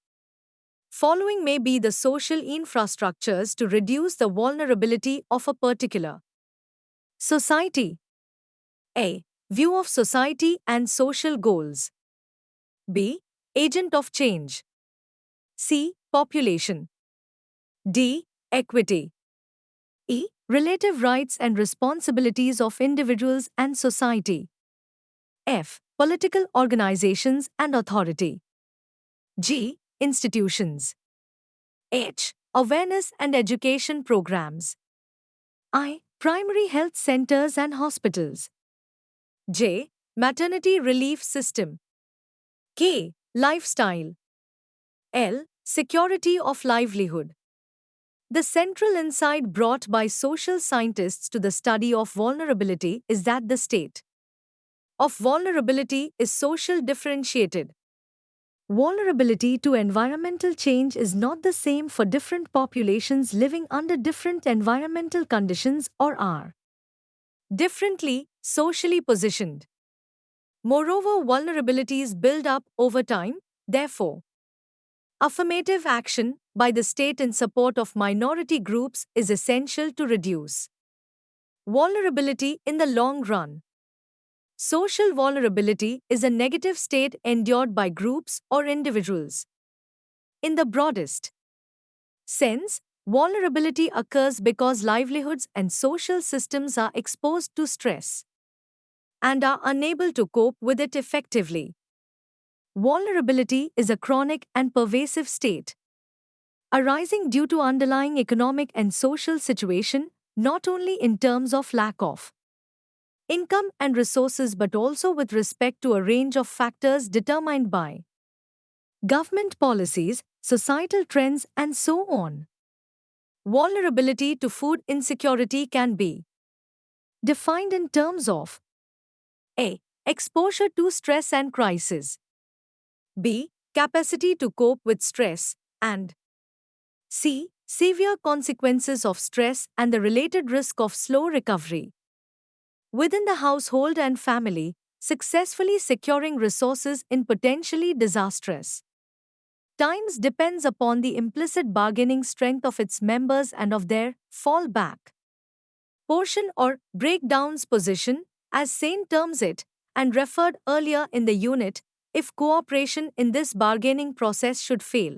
Following may be the social infrastructures to reduce the vulnerability of a particular society. A. View of society and social goals. B. Agent of change. C. Population. D. Equity. E. Relative rights and responsibilities of individuals and society. F. Political organizations and authority. G. Institutions. H. Awareness and education programs. I. Primary health centers and hospitals. J. Maternity relief system. K. Lifestyle. L. Security of livelihood. The central insight brought by social scientists to the study of vulnerability is that the state of vulnerability is social differentiated. Vulnerability to environmental change is not the same for different populations living under different environmental conditions or are differently socially positioned. Moreover, vulnerabilities build up over time, therefore, affirmative action by the state in support of minority groups is essential to reduce vulnerability in the long run. Social vulnerability is a negative state endured by groups or individuals. In the broadest sense, vulnerability occurs because livelihoods and social systems are exposed to stress and are unable to cope with it effectively. Vulnerability is a chronic and pervasive state, arising due to underlying economic and social situation, not only in terms of lack of income and resources but also with respect to a range of factors determined by government policies, societal trends, and so on. Vulnerability to food insecurity can be defined in terms of a. Exposure to stress and crisis, b. Capacity to cope with stress, and c. Severe consequences of stress and the related risk of slow recovery. Within the household and family, successfully securing resources in potentially disastrous times depends upon the implicit bargaining strength of its members and of their fallback portion or breakdowns position, as Sain terms it, and referred earlier in the unit, if cooperation in this bargaining process should fail.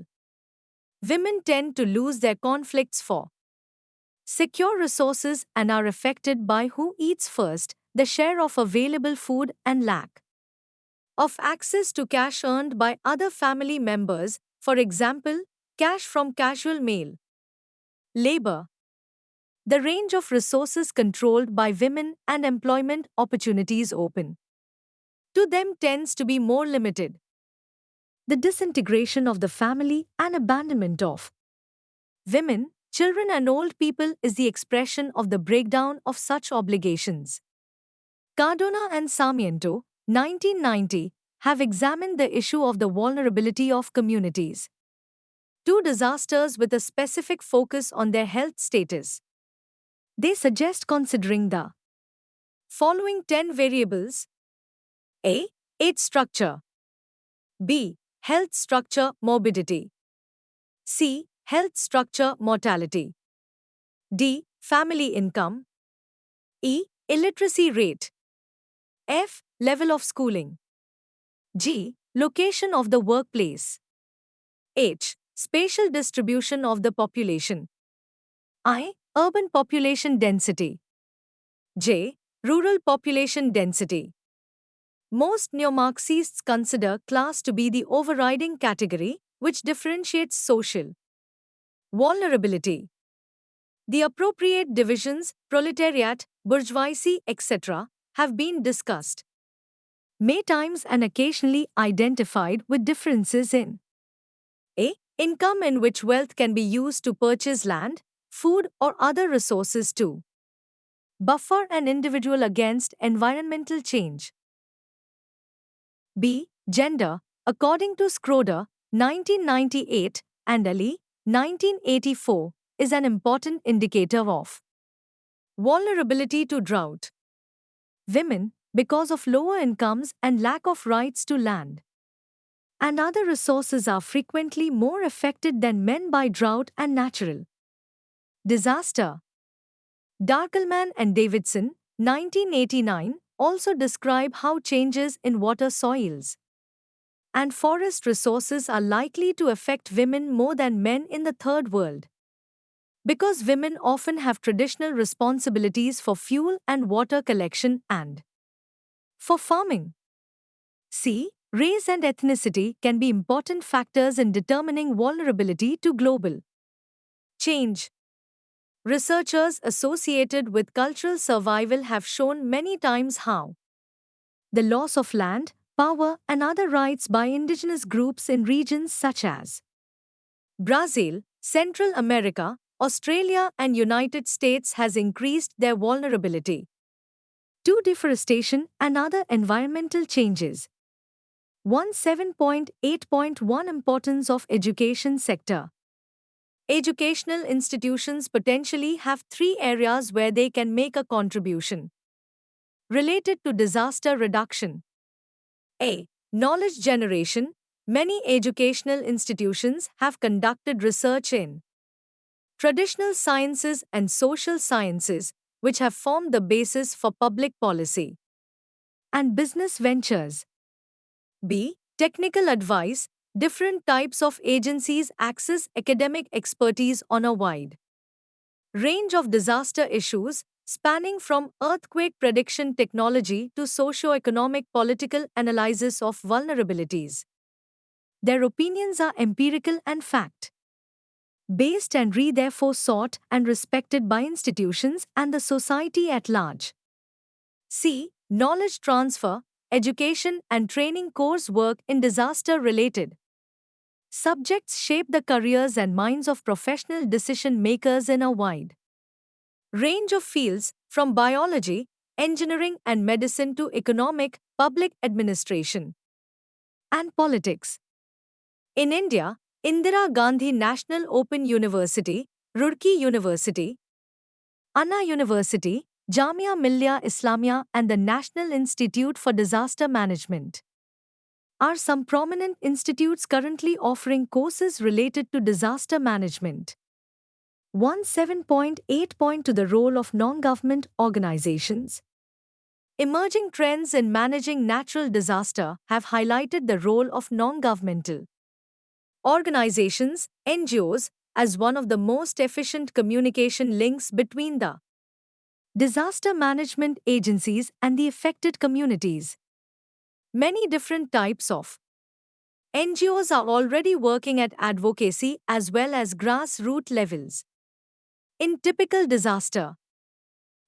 Women tend to lose their conflicts for secure resources and are affected by who eats first, the share of available food and lack of access to cash earned by other family members, for example, cash from casual mail labor. The range of resources controlled by women and employment opportunities open to them tends to be more limited. The disintegration of the family and abandonment of women, children, and old people is the expression of the breakdown of such obligations. Cardona and Sarmiento, 1990, have examined the issue of the vulnerability of communities to disasters with a specific focus on their health status. They suggest considering the following 10 variables: A. Age structure, B. Health structure morbidity, C. Health structure mortality, D. Family income, E. Illiteracy rate, F. Level of schooling, G. Location of the workplace, H. Spatial distribution of the population, I. Urban population density, J. Rural population density. Most neo-Marxists consider class to be the overriding category which differentiates social vulnerability. The appropriate divisions, proletariat, bourgeoisie, etc., have been discussed, may times and occasionally identified with differences in a. Income in which wealth can be used to purchase land, food, or other resources to buffer an individual against environmental change. B. Gender, according to Schroeder, 1998, and Ali, 1984, is an important indicator of vulnerability to drought. Women, because of lower incomes and lack of rights to land and other resources, are frequently more affected than men by drought and natural disaster. Darkelman and Davidson, 1989, also describe how changes in water soils and forest resources are likely to affect women more than men in the Third World, because women often have traditional responsibilities for fuel and water collection and for farming. C. Race and ethnicity can be important factors in determining vulnerability to global change. Researchers associated with cultural survival have shown many times how the loss of land, power, and other rights by indigenous groups in regions such as Brazil, Central America, Australia, and United States has increased their vulnerability to deforestation and other environmental changes. 17.8.1 Importance of education sector. Educational institutions potentially have three areas where they can make a contribution related to disaster reduction. A. Knowledge generation. Many educational institutions have conducted research in traditional sciences and social sciences, which have formed the basis for public policy and business ventures. B. Technical advice. Different types of agencies access academic expertise on a wide range of disaster issues, spanning from earthquake prediction technology to socio-economic political analysis of vulnerabilities. Their opinions are empirical and fact based and therefore sought and respected by institutions and the society at large. C. Knowledge transfer, education and training coursework in disaster-related subjects shape the careers and minds of professional decision makers in a wide range of fields, from biology, engineering and medicine to economic, public administration, and politics. In India, Indira Gandhi National Open University, Roorkee University, Anna University, Jamia Millia Islamia and the National Institute for Disaster Management are some prominent institutes currently offering courses related to disaster management. 17.8 To the role of non-government organizations. Emerging trends in managing natural disaster have highlighted the role of non-governmental organizations, NGOs, as one of the most efficient communication links between the disaster management agencies and the affected communities. Many different types of NGOs are already working at advocacy as well as grassroots levels. In typical disaster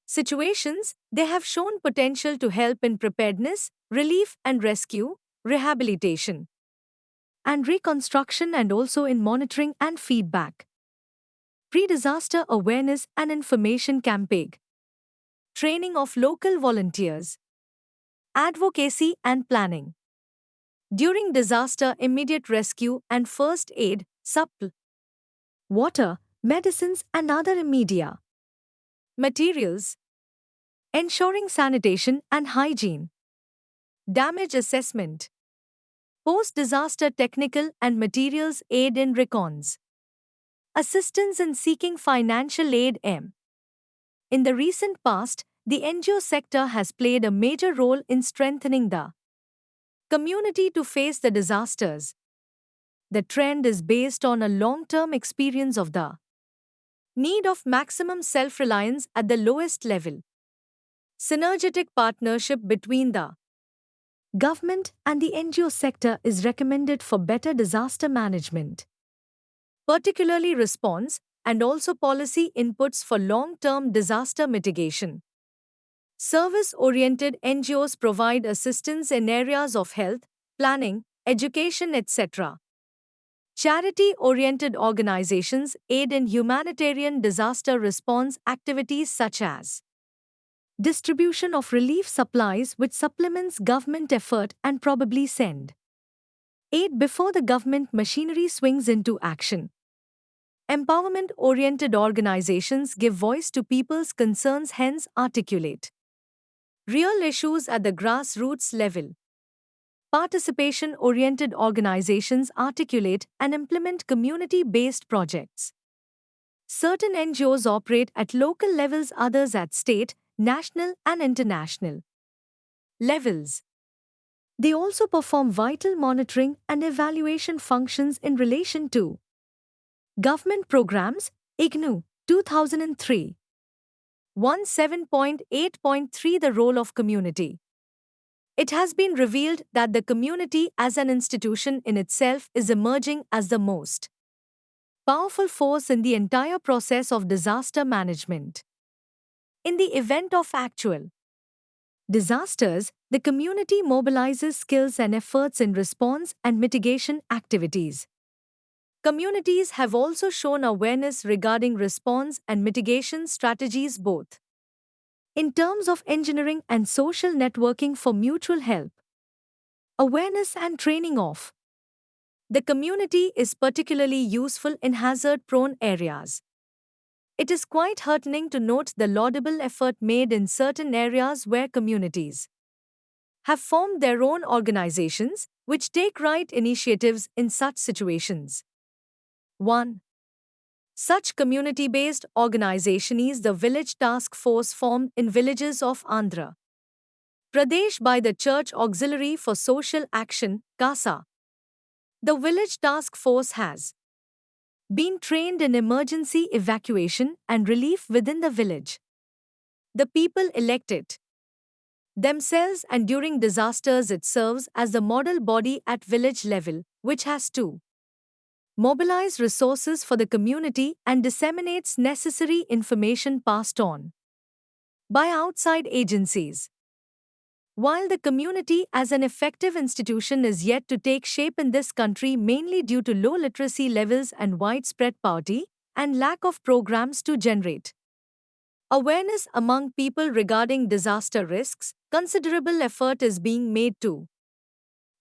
situations, they have shown potential to help in preparedness, relief and rescue, rehabilitation, and reconstruction, and also in monitoring and feedback, pre-disaster awareness and information campaign, training of local volunteers, advocacy and planning. During disaster, immediate rescue and first aid, supply, water, medicines and other immediate materials, ensuring sanitation and hygiene, damage assessment, post-disaster technical and materials aid in recons, assistance in seeking financial aid. In the recent past, the NGO sector has played a major role in strengthening the community to face the disasters. The trend is based on a long-term experience of the need of maximum self-reliance at the lowest level. Synergetic partnership between the government and the NGO sector is recommended for better disaster management, particularly response and also policy inputs for long-term disaster mitigation. Service-oriented NGOs provide assistance in areas of health, planning, education, etc. Charity-oriented organizations aid in humanitarian disaster response activities such as distribution of relief supplies, which supplements government effort and probably send aid before the government machinery swings into action. Empowerment-oriented organizations give voice to people's concerns, hence articulate real issues at the grassroots level. Participation-oriented organizations articulate and implement community-based projects. Certain NGOs operate at local levels, others at state, national and international levels. They also perform vital monitoring and evaluation functions in relation to government programs. IGNOU, 2003. 17.8.3 The role of community. It has been revealed that the community as an institution in itself is emerging as the most powerful force in the entire process of disaster management. In the event of actual disasters, the community mobilizes skills and efforts in response and mitigation activities. Communities have also shown awareness regarding response and mitigation strategies both in terms of engineering and social networking for mutual help. Awareness and training of the community is particularly useful in hazard prone areas. It is quite heartening to note the laudable effort made in certain areas where communities have formed their own organizations which take right initiatives in such situations. 1. Such community based organization is the Village Task Force formed in villages of Andhra Pradesh by the Church Auxiliary for Social Action, CASA. The Village Task Force has been trained in emergency evacuation and relief within the village. The people elect it themselves, and during disasters it serves as the model body at village level, which has to mobilize resources for the community and disseminates necessary information passed on by outside agencies. While the community as an effective institution is yet to take shape in this country mainly due to low literacy levels and widespread poverty and lack of programs to generate awareness among people regarding disaster risks, considerable effort is being made to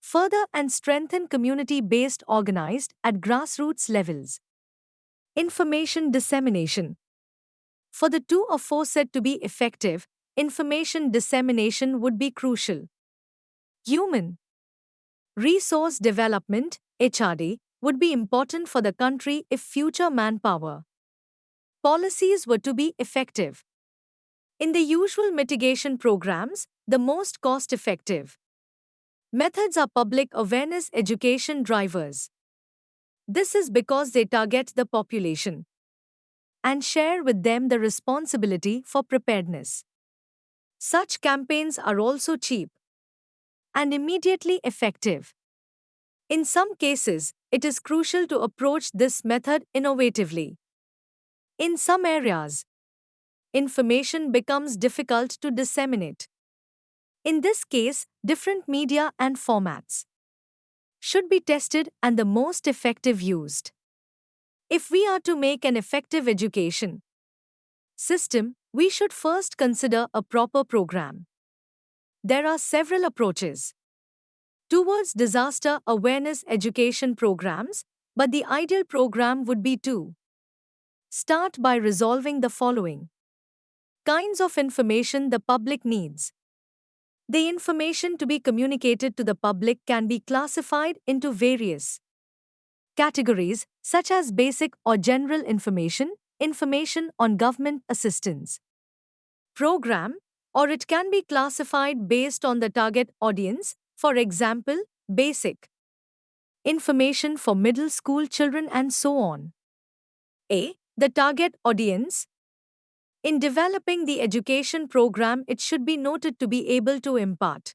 further and strengthen community-based organized at grassroots levels. Information dissemination. For the two aforesaid to be effective, information dissemination would be crucial. Human resource development, HRD, would be important for the country if future manpower policies were to be effective. In the usual mitigation programs, the most cost-effective methods are public awareness education drivers. This is because they target the population and share with them the responsibility for preparedness. Such campaigns are also cheap and immediately effective. In some cases, it is crucial to approach this method innovatively. In some areas, information becomes difficult to disseminate. In this case, different media and formats should be tested and the most effective used. If we are to make an effective education system, we should first consider a proper program. There are several approaches towards disaster awareness education programs, but the ideal program would be to start by resolving the following kinds of information the public needs. The information to be communicated to the public can be classified into various categories, such as basic or general information, information on government assistance program, or it can be classified based on the target audience, for example, basic information for middle school children and so on. A. The target audience. In developing the education program, it should be noted to be able to impart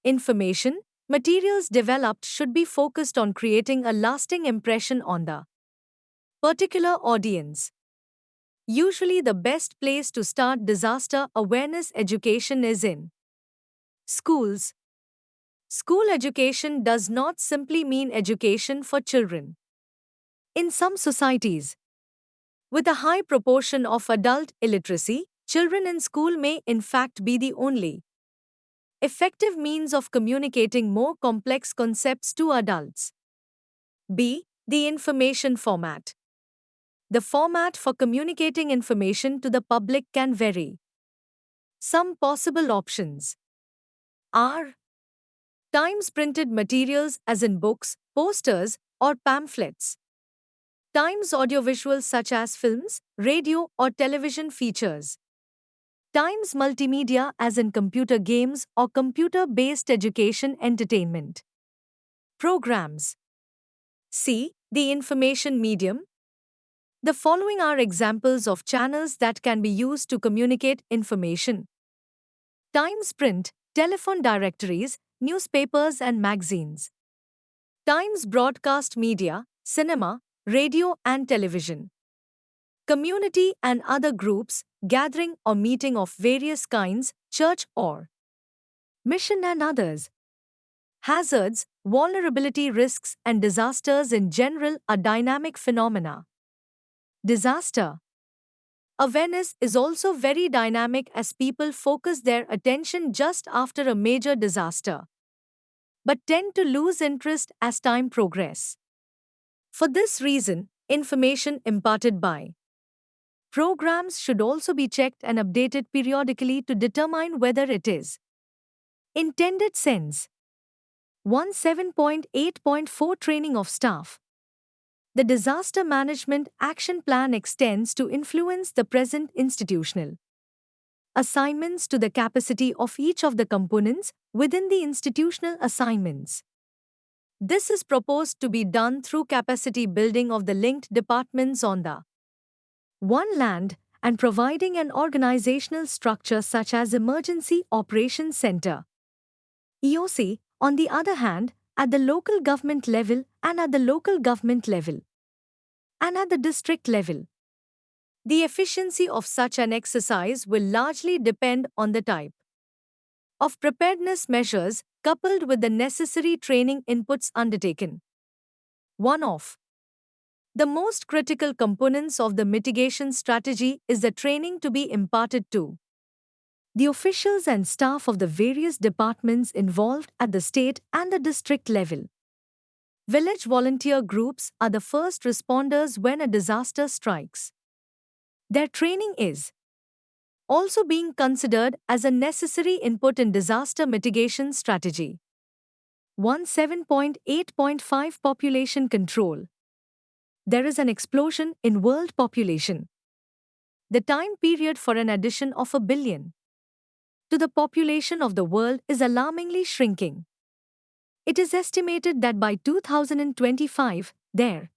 information. Materials developed should be focused on creating a lasting impression on the particular audience. Usually, the best place to start disaster awareness education is in schools. School education does not simply mean education for children. In some societies, with a high proportion of adult illiteracy, children in school may in fact be the only effective means of communicating more complex concepts to adults. B. The information format. The format for communicating information to the public can vary. Some possible options are Times printed materials as in books, posters, or pamphlets. Times audiovisuals such as films, radio, or television features. Times multimedia as in computer games or computer-based education entertainment programs. C. The information medium. The following are examples of channels that can be used to communicate information. Times print, telephone directories, newspapers and magazines. Times broadcast media, cinema, radio and television. Community and other groups, gathering or meeting of various kinds, church or mission and others. Hazards, vulnerability risks and disasters in general are dynamic phenomena. Disaster awareness is also very dynamic as people focus their attention just after a major disaster. but tend to lose interest as time progresses. For this reason, information imparted by programs should also be checked and updated periodically to determine whether it is intended sense. 17.8.4 Training of staff. The Disaster Management Action Plan extends to influence the present institutional assignments to the capacity of each of the components within the institutional assignments. This is proposed to be done through capacity building of the linked departments on the one land and providing an organizational structure such as Emergency Operations Center EOC, on the other hand, at the local government level and at the local government level and at the district level. The efficiency of such an exercise will largely depend on the type of preparedness measures coupled with the necessary training inputs undertaken. One of the most critical components of the mitigation strategy is the training to be imparted to the officials and staff of the various departments involved at the state and the district level. Village volunteer groups are the first responders when a disaster strikes. Their training is also being considered as a necessary input in disaster mitigation strategy. 17.8.5 Population control. There is an explosion in world population. The time period for an addition of 1 billion to the population of the world is alarmingly shrinking. It is estimated that by 2025, there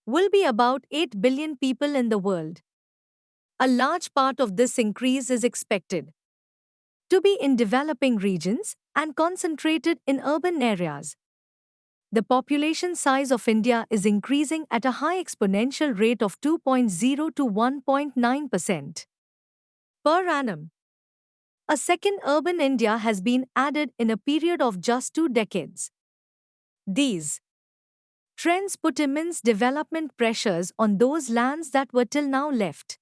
will be about 8 billion people in the world. A large part of this increase is expected to be in developing regions and concentrated in urban areas. The population size of India is increasing at a high exponential rate of 2.0 to 1.9% per annum. A second urban India has been added in a period of just 2 decades. These trends put immense development pressures on those lands that were till now left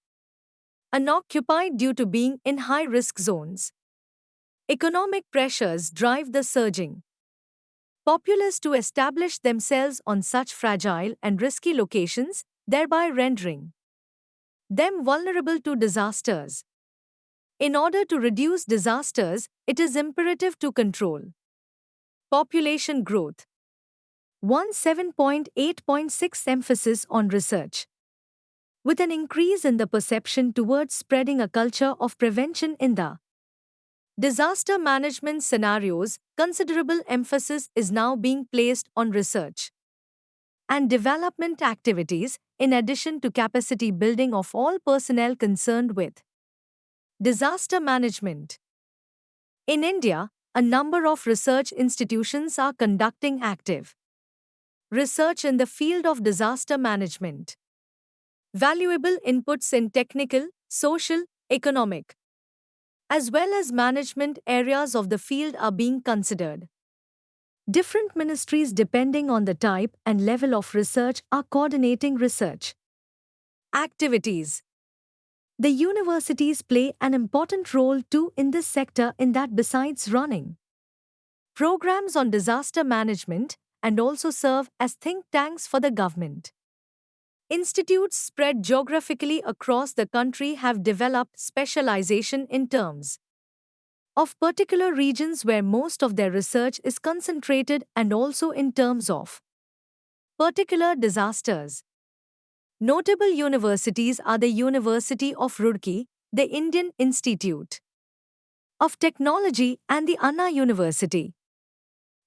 unoccupied due to being in high-risk zones. Economic pressures drive the surging populace to establish themselves on such fragile and risky locations, thereby rendering them vulnerable to disasters. In order to reduce disasters, it is imperative to control population growth. 17.8.6 Emphasis on research. With an increase in the perception towards spreading a culture of prevention in the disaster management scenarios, considerable emphasis is now being placed on research and development activities, in addition to capacity building of all personnel concerned with disaster management. In India, a number of research institutions are conducting active research in the field of disaster management. Valuable inputs in technical, social, economic, as well as management areas of the field are being considered. Different ministries, depending on the type and level of research, are coordinating research activities. The universities play an important role too in this sector, in that besides running programs on disaster management and also serve as think tanks for the government, institutes spread geographically across the country have developed specialization in terms of particular regions where most of their research is concentrated and also in terms of particular disasters. Notable universities are the University of Roorkee, the Indian Institute of Technology, and the Anna University.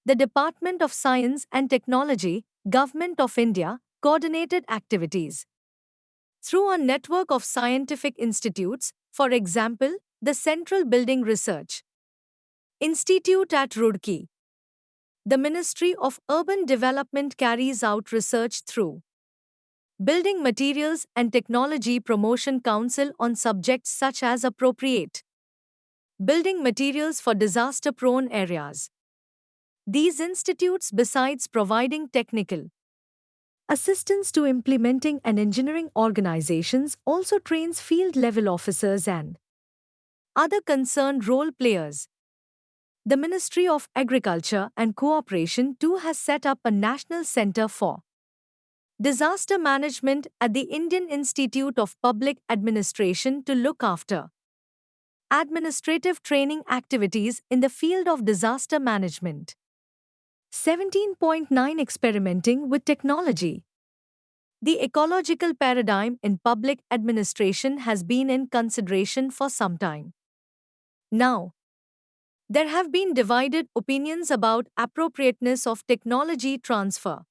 The Department of Science and Technology, Government of India, coordinated activities through a network of scientific institutes, for example, the Central Building Research Institute at Roorkee. The Ministry of Urban Development carries out research through Building Materials and Technology Promotion Council on subjects such as appropriate building materials for disaster-prone areas. These institutes, besides providing technical assistance to implementing and engineering organizations, also trains field-level officers and other concerned role players. The Ministry of Agriculture and Cooperation too has set up a National Center for Disaster Management at the Indian Institute of Public Administration to look after administrative training activities in the field of disaster management. 17.9 Experimenting with technology. The ecological paradigm in public administration has been in consideration for some time. Now, there have been divided opinions about appropriateness of technology transfer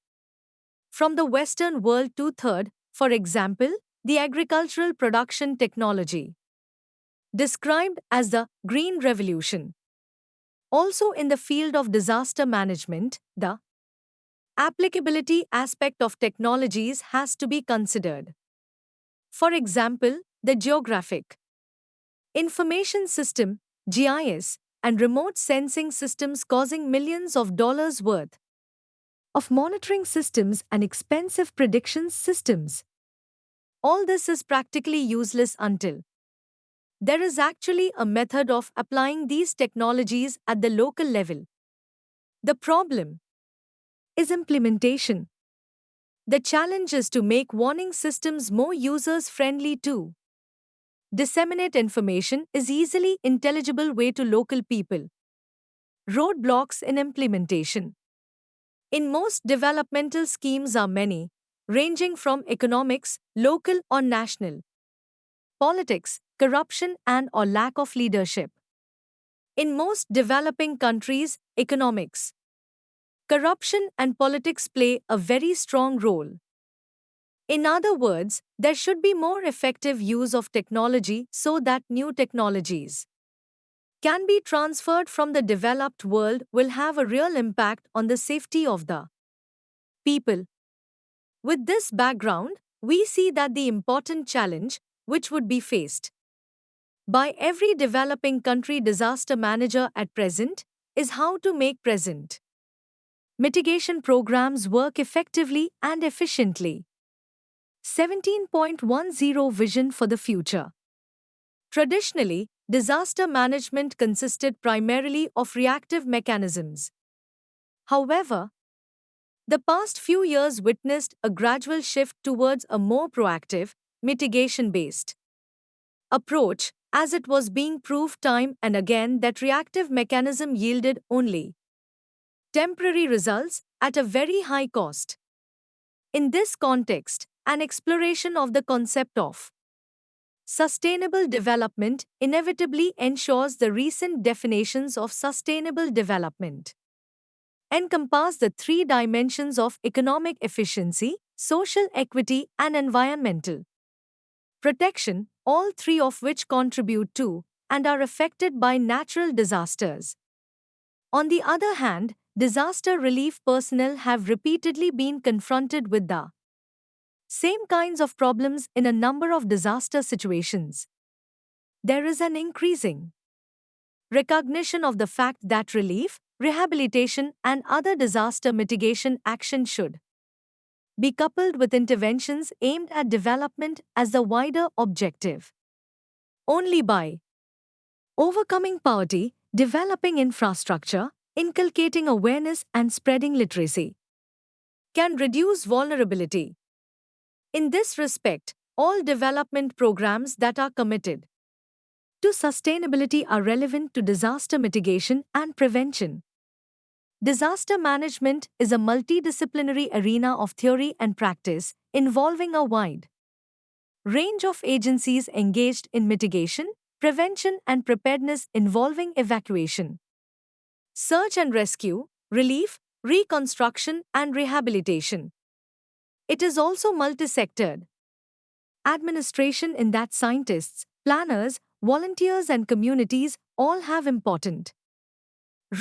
from the Western world to third, for example, the agricultural production technology, described as the Green Revolution. Also in the field of disaster management, the applicability aspect of technologies has to be considered. For example, the Geographic Information System, GIS, and remote sensing systems causing millions of dollars worth of monitoring systems and expensive predictions systems. All this is practically useless until there is actually a method of applying these technologies at the local level. The problem is implementation. The challenge is to make warning systems more users-friendly too. Disseminate information is easily intelligible way to local people. Roadblocks in implementation. In most developmental schemes are many, ranging from economics, local or national, politics, corruption and/or lack of leadership. In most developing countries, economics, corruption and politics play a very strong role. In other words, there should be more effective use of technology so that new technologies can be transferred from the developed world will have a real impact on the safety of the people. With this background, we see that the important challenge, which would be faced by every developing country disaster manager at present, is how to make present mitigation programs work effectively and efficiently. 17.10 Vision for the future. Traditionally, disaster management consisted primarily of reactive mechanisms. However, the past few years witnessed a gradual shift towards a more proactive, mitigation-based approach, as it was being proved time and again that reactive mechanism yielded only temporary results at a very high cost. In this context, an exploration of the concept of sustainable development inevitably ensures the recent definitions of sustainable development encompass the three dimensions of economic efficiency, social equity, and environmental protection, all three of which contribute to and are affected by natural disasters. On the other hand, disaster relief personnel have repeatedly been confronted with the same kinds of problems in a number of disaster situations. There is an increasing recognition of the fact that relief, rehabilitation, and other disaster mitigation action should be coupled with interventions aimed at development as the wider objective. Only by overcoming poverty, developing infrastructure, inculcating awareness, and spreading literacy can reduce vulnerability. In this respect, all development programs that are committed to sustainability are relevant to disaster mitigation and prevention. Disaster management is a multidisciplinary arena of theory and practice involving a wide range of agencies engaged in mitigation, prevention, and preparedness involving evacuation, search and rescue, relief, reconstruction, and rehabilitation. It is also multi-sectored administration in that scientists, planners, volunteers, and communities all have important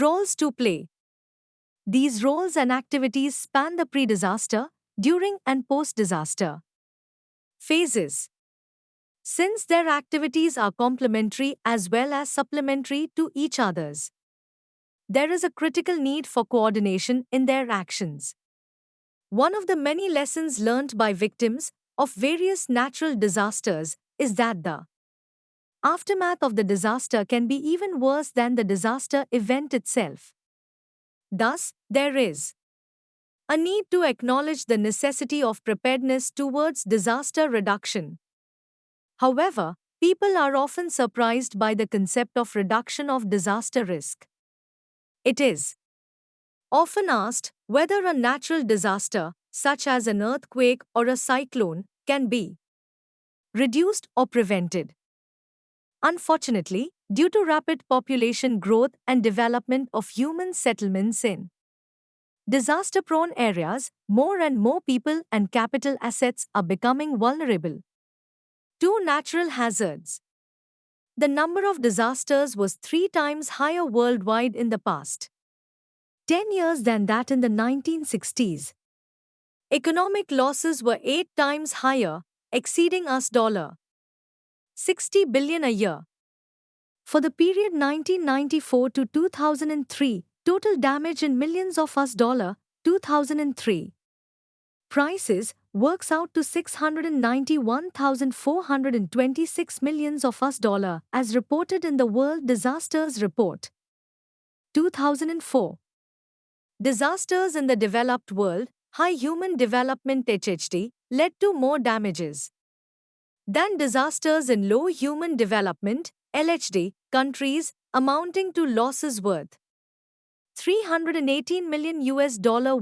roles to play. These roles and activities span the pre-disaster, during, and post-disaster phases. Since their activities are complementary as well as supplementary to each other's, there is a critical need for coordination in their actions. One of the many lessons learnt by victims of various natural disasters is that the aftermath of the disaster can be even worse than the disaster event itself. Thus, there is a need to acknowledge the necessity of preparedness towards disaster reduction. However, people are often surprised by the concept of reduction of disaster risk. It is often asked whether a natural disaster, such as an earthquake or a cyclone, can be reduced or prevented. Unfortunately, due to rapid population growth and development of human settlements in disaster-prone areas, more and more people and capital assets are becoming vulnerable to natural hazards. The number of disasters was 3 times higher worldwide in the past 10 years than that in the 1960s. Economic losses were 8 times higher, exceeding $60 billion a year. For the period 1994 to 2003, total damage in millions of $2003 prices works out to 691,426 millions of as reported in the World Disasters Report 2004. Disasters in the developed world, high human development HHD, led to more damages than disasters in low human development LHD countries, amounting to losses worth $318 million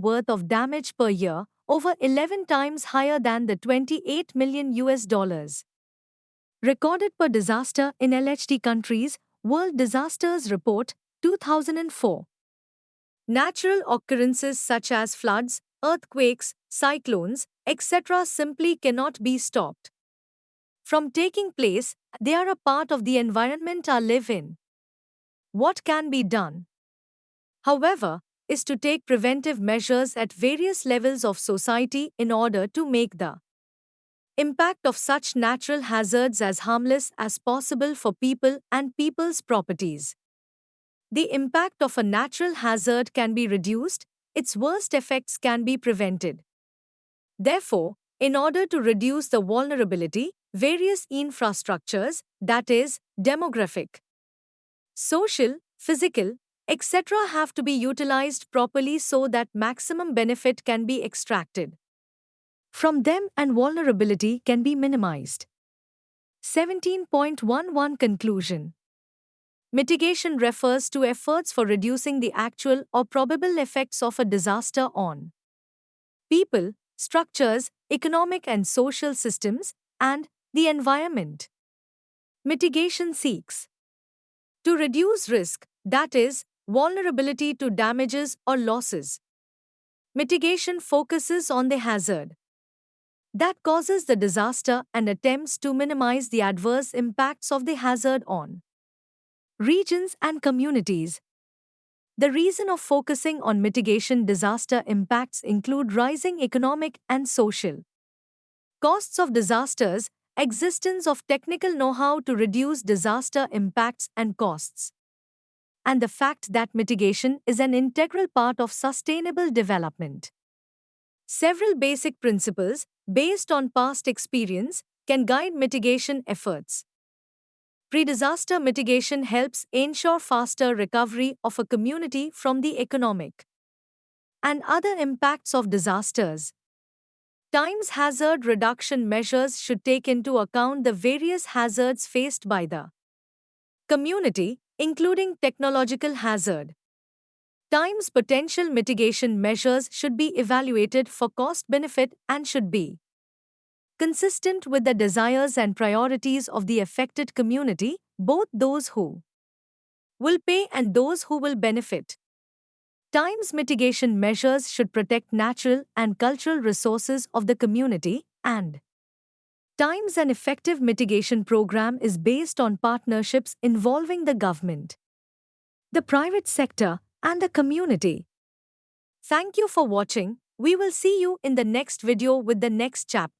worth of damage per year, over 11 times higher than the $28 million recorded per disaster in LHD countries. World Disasters Report 2004. Natural occurrences such as floods, earthquakes, cyclones, etc. simply cannot be stopped from taking place. They are a part of the environment I live in. What can be done, however, is to take preventive measures at various levels of society in order to make the impact of such natural hazards as harmless as possible for people and people's properties. The impact of a natural hazard can be reduced, its worst effects can be prevented. Therefore, in order to reduce the vulnerability, various infrastructures, that is, demographic, social, physical, etc., have to be utilized properly so that maximum benefit can be extracted from them and vulnerability can be minimized. 17.11 Conclusion. Mitigation refers to efforts for reducing the actual or probable effects of a disaster on people, structures, economic and social systems, and the environment. Mitigation seeks to reduce risk, that is, vulnerability to damages or losses. Mitigation focuses on the hazard that causes the disaster and attempts to minimize the adverse impacts of the hazard on regions and communities. The reason of focusing on mitigation disaster impacts include rising economic and social costs of disasters, existence of technical know-how to reduce disaster impacts and costs, and the fact that mitigation is an integral part of sustainable development. Several basic principles, based on past experience, can guide mitigation efforts. Pre-disaster mitigation helps ensure faster recovery of a community from the economic and other impacts of disasters. Times hazard reduction measures should take into account the various hazards faced by the community, including technological hazard. Times potential mitigation measures should be evaluated for cost-benefit and should be consistent with the desires and priorities of the affected community, both those who will pay and those who will benefit. Times mitigation measures should protect natural and cultural resources of the community, and times an effective mitigation program is based on partnerships involving the government, the private sector, and the community. Thank you for watching. We will see you in the next video with the next chapter.